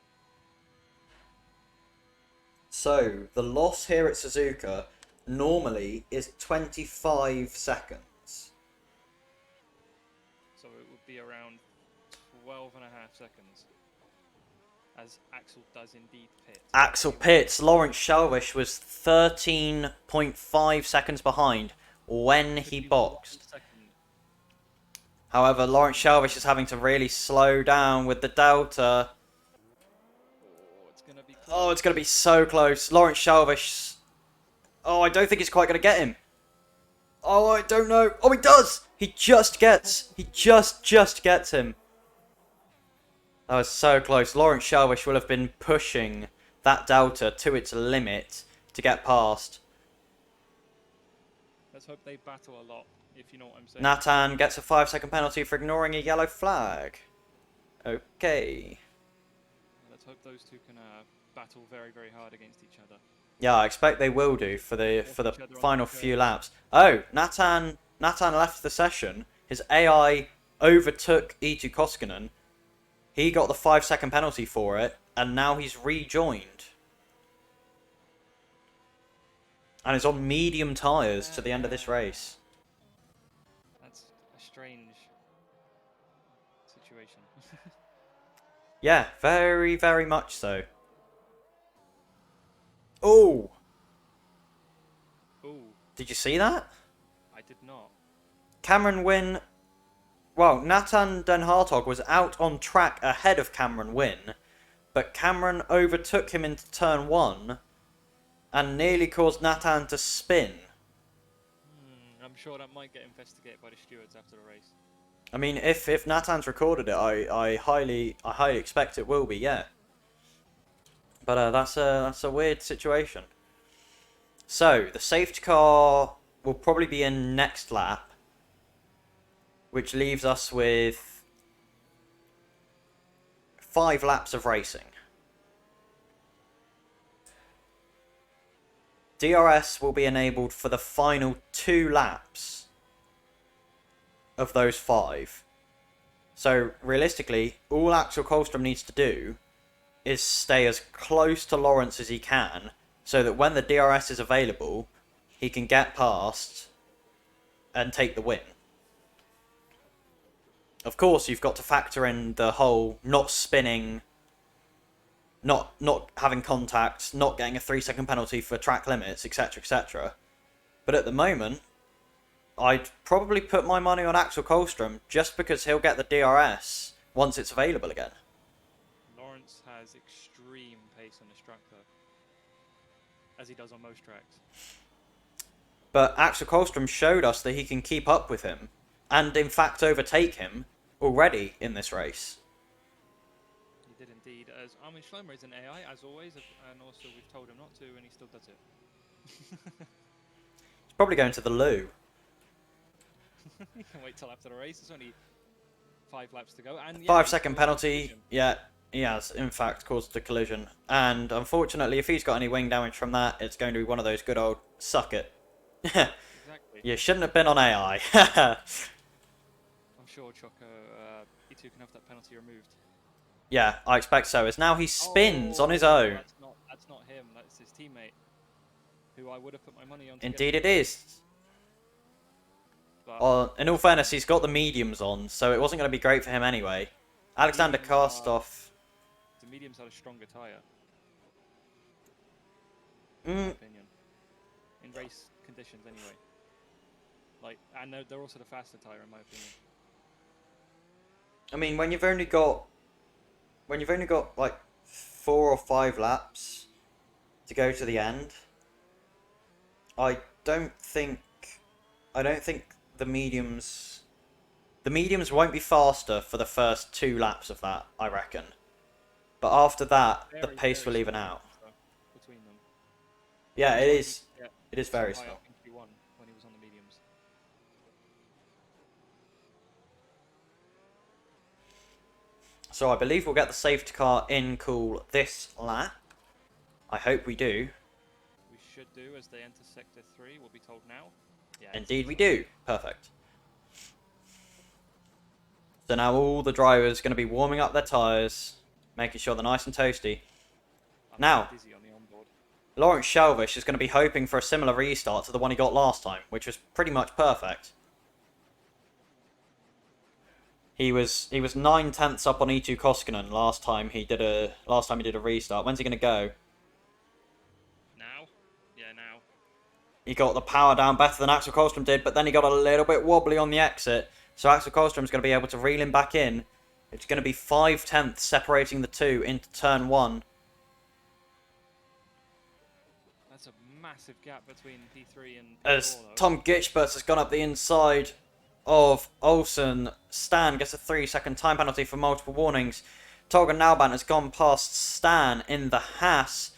So the loss here at Suzuka normally is 25 seconds. So it would be around 12 and a half seconds. As Axel does indeed pit. Axel pits. Lawrence Shalvish was 13.5 seconds behind when he boxed. However, Lawrence Shalvish is having to really slow down with the delta. Oh, it's going to be so close. Lawrence Shalvish. Oh, I don't think it's quite going to get him. Oh, I don't know. Oh, he does. He just gets him. That was so close. Lawrence Shalvish will have been pushing that delta to its limit to get past. Let's hope they battle a lot, if you know what I'm saying. Nathan gets a 5-second penalty for ignoring a yellow flag. Okay. Let's hope those two can battle very, very hard against each other. Yeah, I expect they will do for the final few laps. Oh, Nathan left the session. His AI overtook E2 Koskinen. He got the 5-second penalty for it, and now he's rejoined. And is on medium tyres to the end of this race. That's a strange situation. Yeah, very, very much so. Oh! Ooh, Did you see that? I did not. Cameron Wynn... Well, Nathan Den Hartog was out on track ahead of Cameron Wynn, but Cameron overtook him into turn 1 and nearly caused Nathan to spin. I'm sure that might get investigated by the stewards after the race. I mean, if Nathan's recorded it, I highly expect it will be, yeah. But that's a weird situation. So the safety car will probably be in next lap, which leaves us with 5 laps of racing. DRS will be enabled for the final 2 laps of those 5. So realistically, all Axel Kolstrom needs to do is stay as close to Lawrence as he can, so that when the DRS is available, he can get past and take the win. Of course, you've got to factor in the whole not spinning, not having contact, not getting a 3-second penalty for track limits, etc, etc. But at the moment, I'd probably put my money on Axel Kolstrom just because he'll get the DRS once it's available again. Lawrence has extreme pace on this track, though, as he does on most tracks. But Axel Kolstrom showed us that he can keep up with him, and in fact overtake him already in this race. He did indeed. As Armin Schleimer is an AI, as always, and also we've told him not to, and he still does it. He's probably going to the loo. You can wait till after the race. It's only 5 laps to go. And 5-second penalty. Yeah, he has, in fact, caused a collision. And unfortunately, if he's got any wing damage from that, it's going to be one of those good old suck it. Exactly. You shouldn't have been on AI. I'm sure Choco P2 can have that penalty removed. Yeah, I expect so. As now he spins on his own. That's not him. That's his teammate, who I would have put my money on. Indeed it is. But In all fairness, he's got the mediums on, so it wasn't going to be great for him anyway. Alexander Karstoff. the mediums had a stronger tyre. In my opinion, in race conditions anyway. Like, and they're also the faster tyre in my opinion. I mean, when you've only got like 4 or 5 laps to go to the end, I don't think the mediums won't be faster for the first 2 laps of that, I reckon. But after that, the pace will even out. Between them. Yeah, it is. Yeah, It is very so high slow. up in Q1 when he was on the mediums. So I believe we'll get the safety car in cool this lap. I hope we do. We should do as they enter sector 3. We'll be told now. Yeah, Indeed we do. Perfect. So now all the drivers are going to be warming up their tyres, making sure they're nice and toasty. I'm Now, dizzy on the onboard. Lawrence Shelvish is going to be hoping for a similar restart to the one he got last time, which was pretty much perfect. He was 9/10 up on E2 Koskinen last time he did a restart. When's he going to go? Now? Yeah, now. He got the power down better than Axel Kolstrom did, but then he got a little bit wobbly on the exit. So Axel Kolstrom's going to be able to reel him back in. It's going to be 5/10 separating the two into turn 1. That's a massive gap between P3 and P4. As though. Tom Gitchberts has gone up the inside of Olsen, Stan gets a 3-second time penalty for multiple warnings. Torgan Nauban has gone past Stan in the Haas.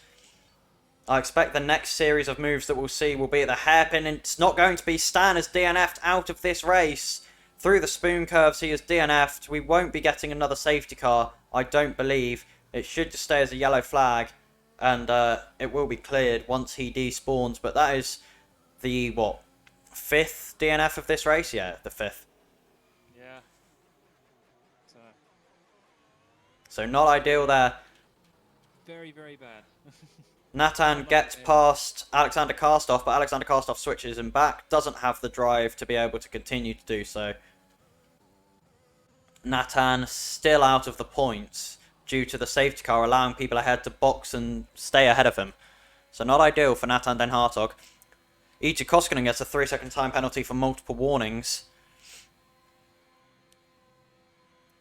I expect the next series of moves that we'll see will be at the hairpin. And it's not going to be Stan as DNF'd out of this race. Through the spoon curves, he is DNF'd. We won't be getting another safety car, I don't believe. It should just stay as a yellow flag. And it will be cleared once he despawns. But that is the, 5th DNF of this race? Yeah, the 5th. Yeah. So not ideal there. Very, very bad. Nathan gets past Alexander Karstoff, but Alexander Karstoff switches him back. Doesn't have the drive to be able to continue to do so. Nathan still out of the points due to the safety car allowing people ahead to box and stay ahead of him. So not ideal for Nathan Den Hartog. E2 Koskinen gets a 3-second time penalty for multiple warnings.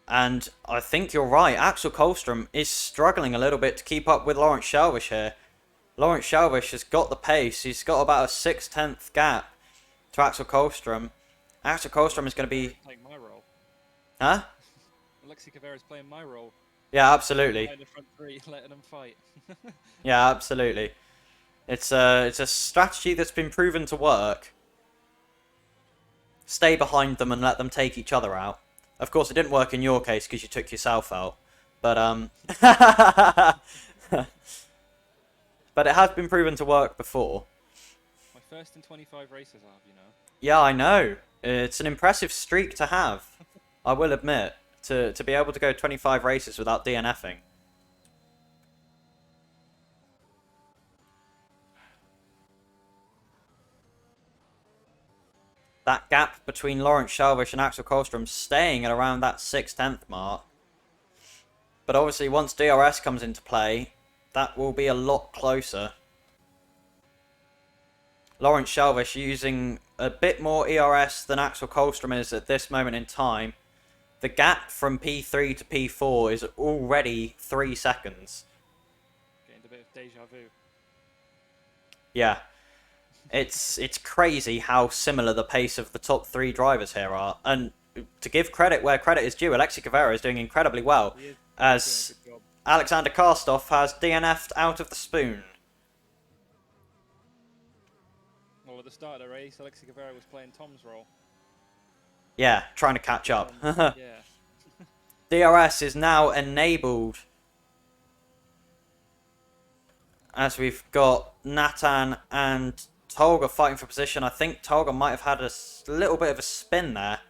And I think you're right. Axel Kolstrom is struggling a little bit to keep up with Lawrence Shelvish here. Lawrence Shelvish has got the pace. He's got about a 6/10 gap to Axel Kolstrom. Axel Kolstrom is going to be... Playing my role. Huh? Alexi Cavero is playing my role. Yeah, absolutely. In the front 3, letting them fight. Yeah, absolutely. It's a strategy that's been proven to work. Stay behind them and let them take each other out. Of course, it didn't work in your case because you took yourself out. But, but it has been proven to work before. My first in 25 races, I have, you know. Yeah, I know. It's an impressive streak to have. I will admit. To be able to go 25 races without DNFing. that gap between Lawrence Shelvish and Axel Kohlstrom staying at around that 6/10 mark. But obviously, once DRS comes into play, that will be a lot closer. Lawrence Shelvish using a bit more ERS than Axel Kohlstrom is at this moment in time. The gap from P3 to P4 is already 3 seconds. Getting a bit of deja vu. Yeah. It's crazy how similar the pace of the top 3 drivers here are. And to give credit where credit is due, Alexi Cavero is doing incredibly well. He is As doing a good job. Alexander Karstoff has DNF'd out of the spoon. Well, at the start of the race, Alexi Cavero was playing Tom's role. Yeah, trying to catch up. Yeah. DRS is now enabled. As we've got Nathan and Tolga fighting for position. I think Tolga might have had a little bit of a spin there.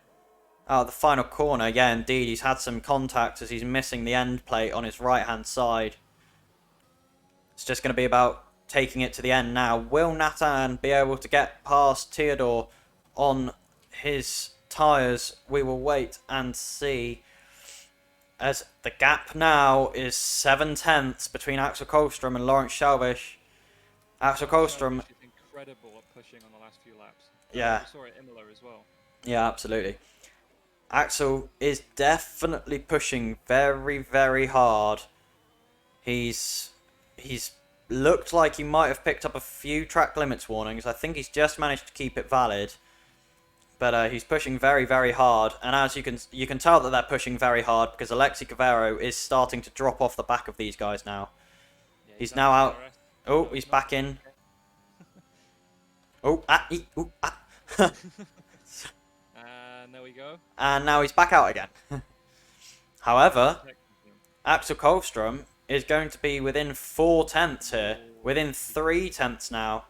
Oh, the final corner. Yeah, indeed. He's had some contact as he's missing the end plate on his right-hand side. It's just going to be about taking it to the end now. Will Nathan be able to get past Theodore on his tyres? We will wait and see. As the gap now is 7/10 between Axel Kohlstrom and Lawrence Shelvish. Axel Kohlstrom... is incredible at pushing on the last few laps. Yeah. We saw it Imola as well. Yeah, absolutely. Axel is definitely pushing very, very hard. He's looked like he might have picked up a few track limits warnings. I think he's just managed to keep it valid. But he's pushing very, very hard. And as you can tell that they're pushing very hard because Alexi Cavero is starting to drop off the back of these guys now. Yeah, He's now out. Oh, he's back in. Oh, And there we go. And now he's back out again. However, Axel Kohlstrom is going to be within 4/10 here. Within 3/10 now.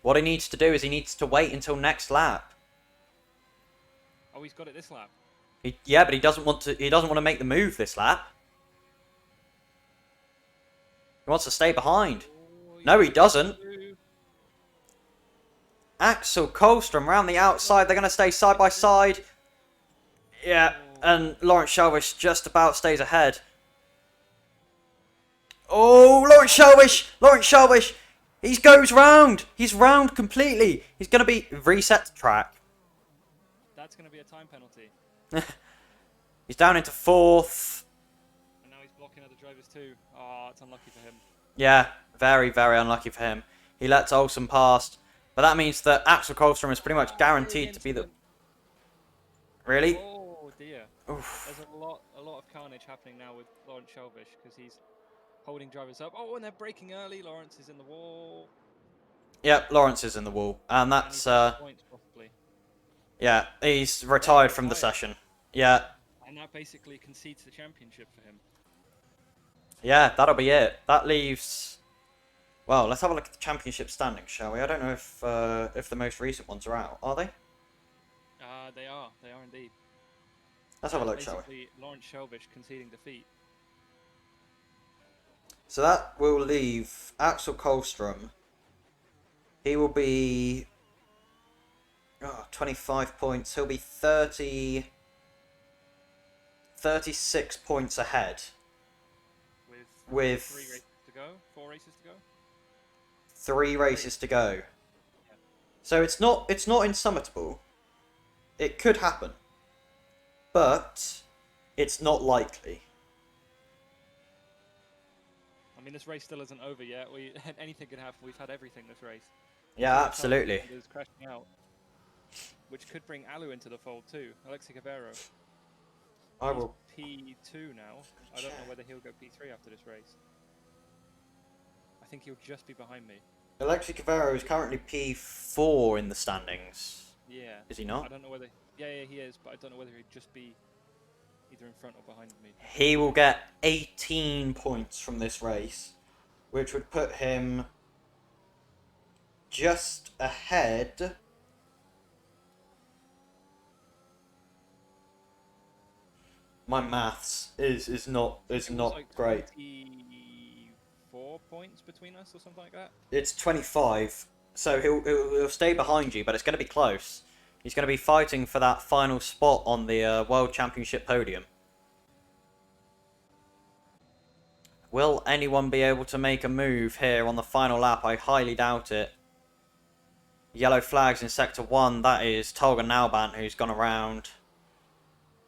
What he needs to do is he needs to wait until next lap. Oh, he's got it this lap. Yeah, but he doesn't want to. He doesn't want to make the move this lap. He wants to stay behind. Oh, No, he doesn't. Axel Kohlstrom round the outside. They're going to stay side by side. Yeah, and Lawrence Shelvish just about stays ahead. Oh, Lawrence Shelvish! Lawrence Shelvish! He goes round! He's round completely. He's going to be reset to track. That's going to be a time penalty. He's down into 4th. And now he's blocking other drivers too. Oh, it's unlucky for him. Yeah, very, very unlucky for him. He lets Olsen past. But that means that Axel Kohlstrom is pretty much guaranteed to be the... Really? Oh dear. Oof. There's a lot of carnage happening now with Lawrence Shelvish because he's holding drivers up. Oh, and they're braking early. Lawrence is in the wall. Yep, Lawrence is in the wall. And that's... points possibly. Yeah, he's retired from the session. Yeah. And that basically concedes the championship for him. Yeah, that'll be it. That leaves... Well, let's have a look at the championship standings, shall we? I don't know if the most recent ones are out. Are they? They are indeed. Let's have a look, shall we? Basically, Lawrence Shelvish conceding defeat. So that will leave Axel Kohlstrom. He will be 25 points. He'll be 36 points ahead. With 3 races to go, 4 races to go. 3 races to go. So it's not insummatable. It could happen. But it's not likely. I mean, this race still isn't over yet. Anything can happen. We've had everything this race. Yeah, absolutely. Is crashing out, which could bring Alu into the fold too. Alexi Cavero. I will. P2 now. I don't know whether he'll go P3 after this race. I think he'll just be behind me. Alexi Cavero is currently P4 in the standings. Yeah. Is he not? I don't know whether... Yeah, he is, but I don't know whether he'd just be either in front or behind me. He will get 18 points from this race, which would put him just ahead. My maths is not Like great. 24 points between us or something like that. It's 25. So he'll stay behind you, but it's going to be close. He's going to be fighting for that final spot on the World Championship podium. Will anyone be able to make a move here on the final lap? I highly doubt it. Yellow flags in Sector 1. That is Tolga Nalbant, who's gone around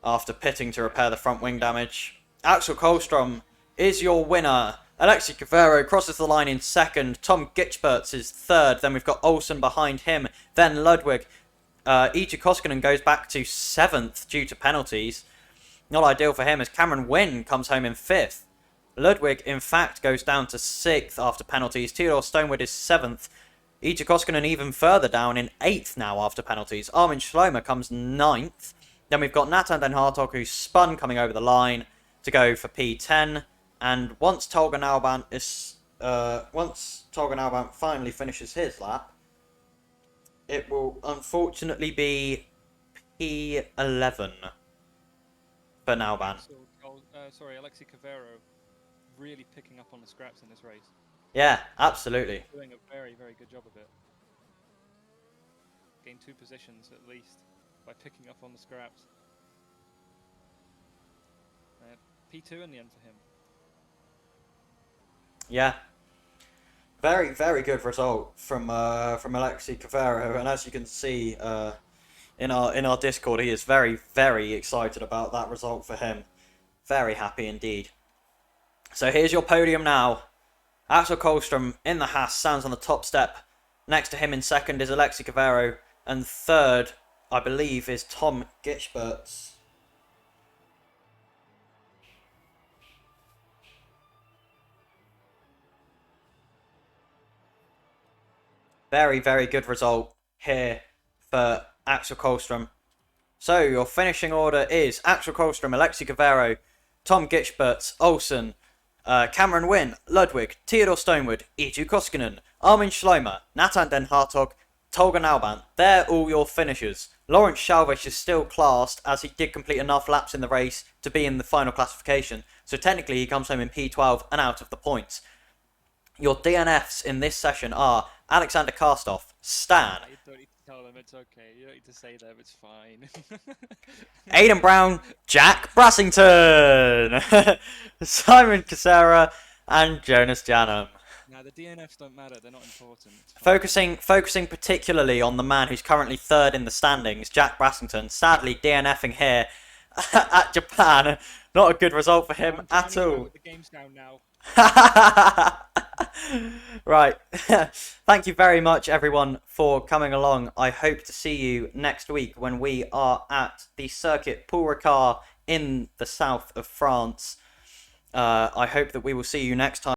after pitting to repair the front wing damage. Axel Kohlstrom is your winner. Alexi Cavero crosses the line in second. Tom Gitchberts is third. Then we've got Olsen behind him. Then Ludwig. Ija Koskinen goes back to seventh due to penalties. Not ideal for him as Cameron Wynn comes home in fifth. Ludwig, in fact, goes down to sixth after penalties. Theodore Stonewood is seventh. Ija Koskinen even further down in eighth now after penalties. Armin Schlomer comes ninth. Then we've got Nathan Den Hartog, who's spun coming over the line to go for P10. And once Tolga Nalbant finally finishes his lap, it will unfortunately be P11 for Nalbant. Sorry, Alexi Cavero really picking up on the scraps in this race. Yeah, absolutely. Doing a very, very good job of it. Gained 2 positions at least by picking up on the scraps. P2 in the end for him. Yeah. Very, very good result from Alexi Cavero, and as you can see in our Discord, he is very, very excited about that result for him. Very happy indeed. So here's your podium now. Axel Kohlstrom in the Haas stands on the top step. Next to him in second is Alexi Cavero, and third, I believe, is Tom Gitchberts. Very, very good result here for Axel Kohlstrom. So your finishing order is Axel Kohlstrom, Alexi Cavero, Tom Gitchberts, Olsen, Cameron Wynn, Ludwig, Theodore Stonewood, Iju Koskinen, Armin Schlomer, Nathan Den Hartog, Tolga Nalbant. They're all your finishers. Lawrence Shalvish is still classed as he did complete enough laps in the race to be in the final classification. So technically he comes home in P12 and out of the points. Your DNFs in this session are Alexander Karstoff, Stan. You don't need to tell them it's okay. You don't need to say them. It's fine. Aidan Brown, Jack Brassington, Simon Casera, and Jonas Janum. Now the DNFs don't matter. They're not important. Focusing particularly on the man who's currently third in the standings, Jack Brassington. Sadly, DNFing here at Japan. Not a good result for him at all. The game's down now. Right. Thank you very much, everyone, for coming along. I hope to see you next week when we are at the circuit Paul Ricard in the south of France. I hope that we will see you next time.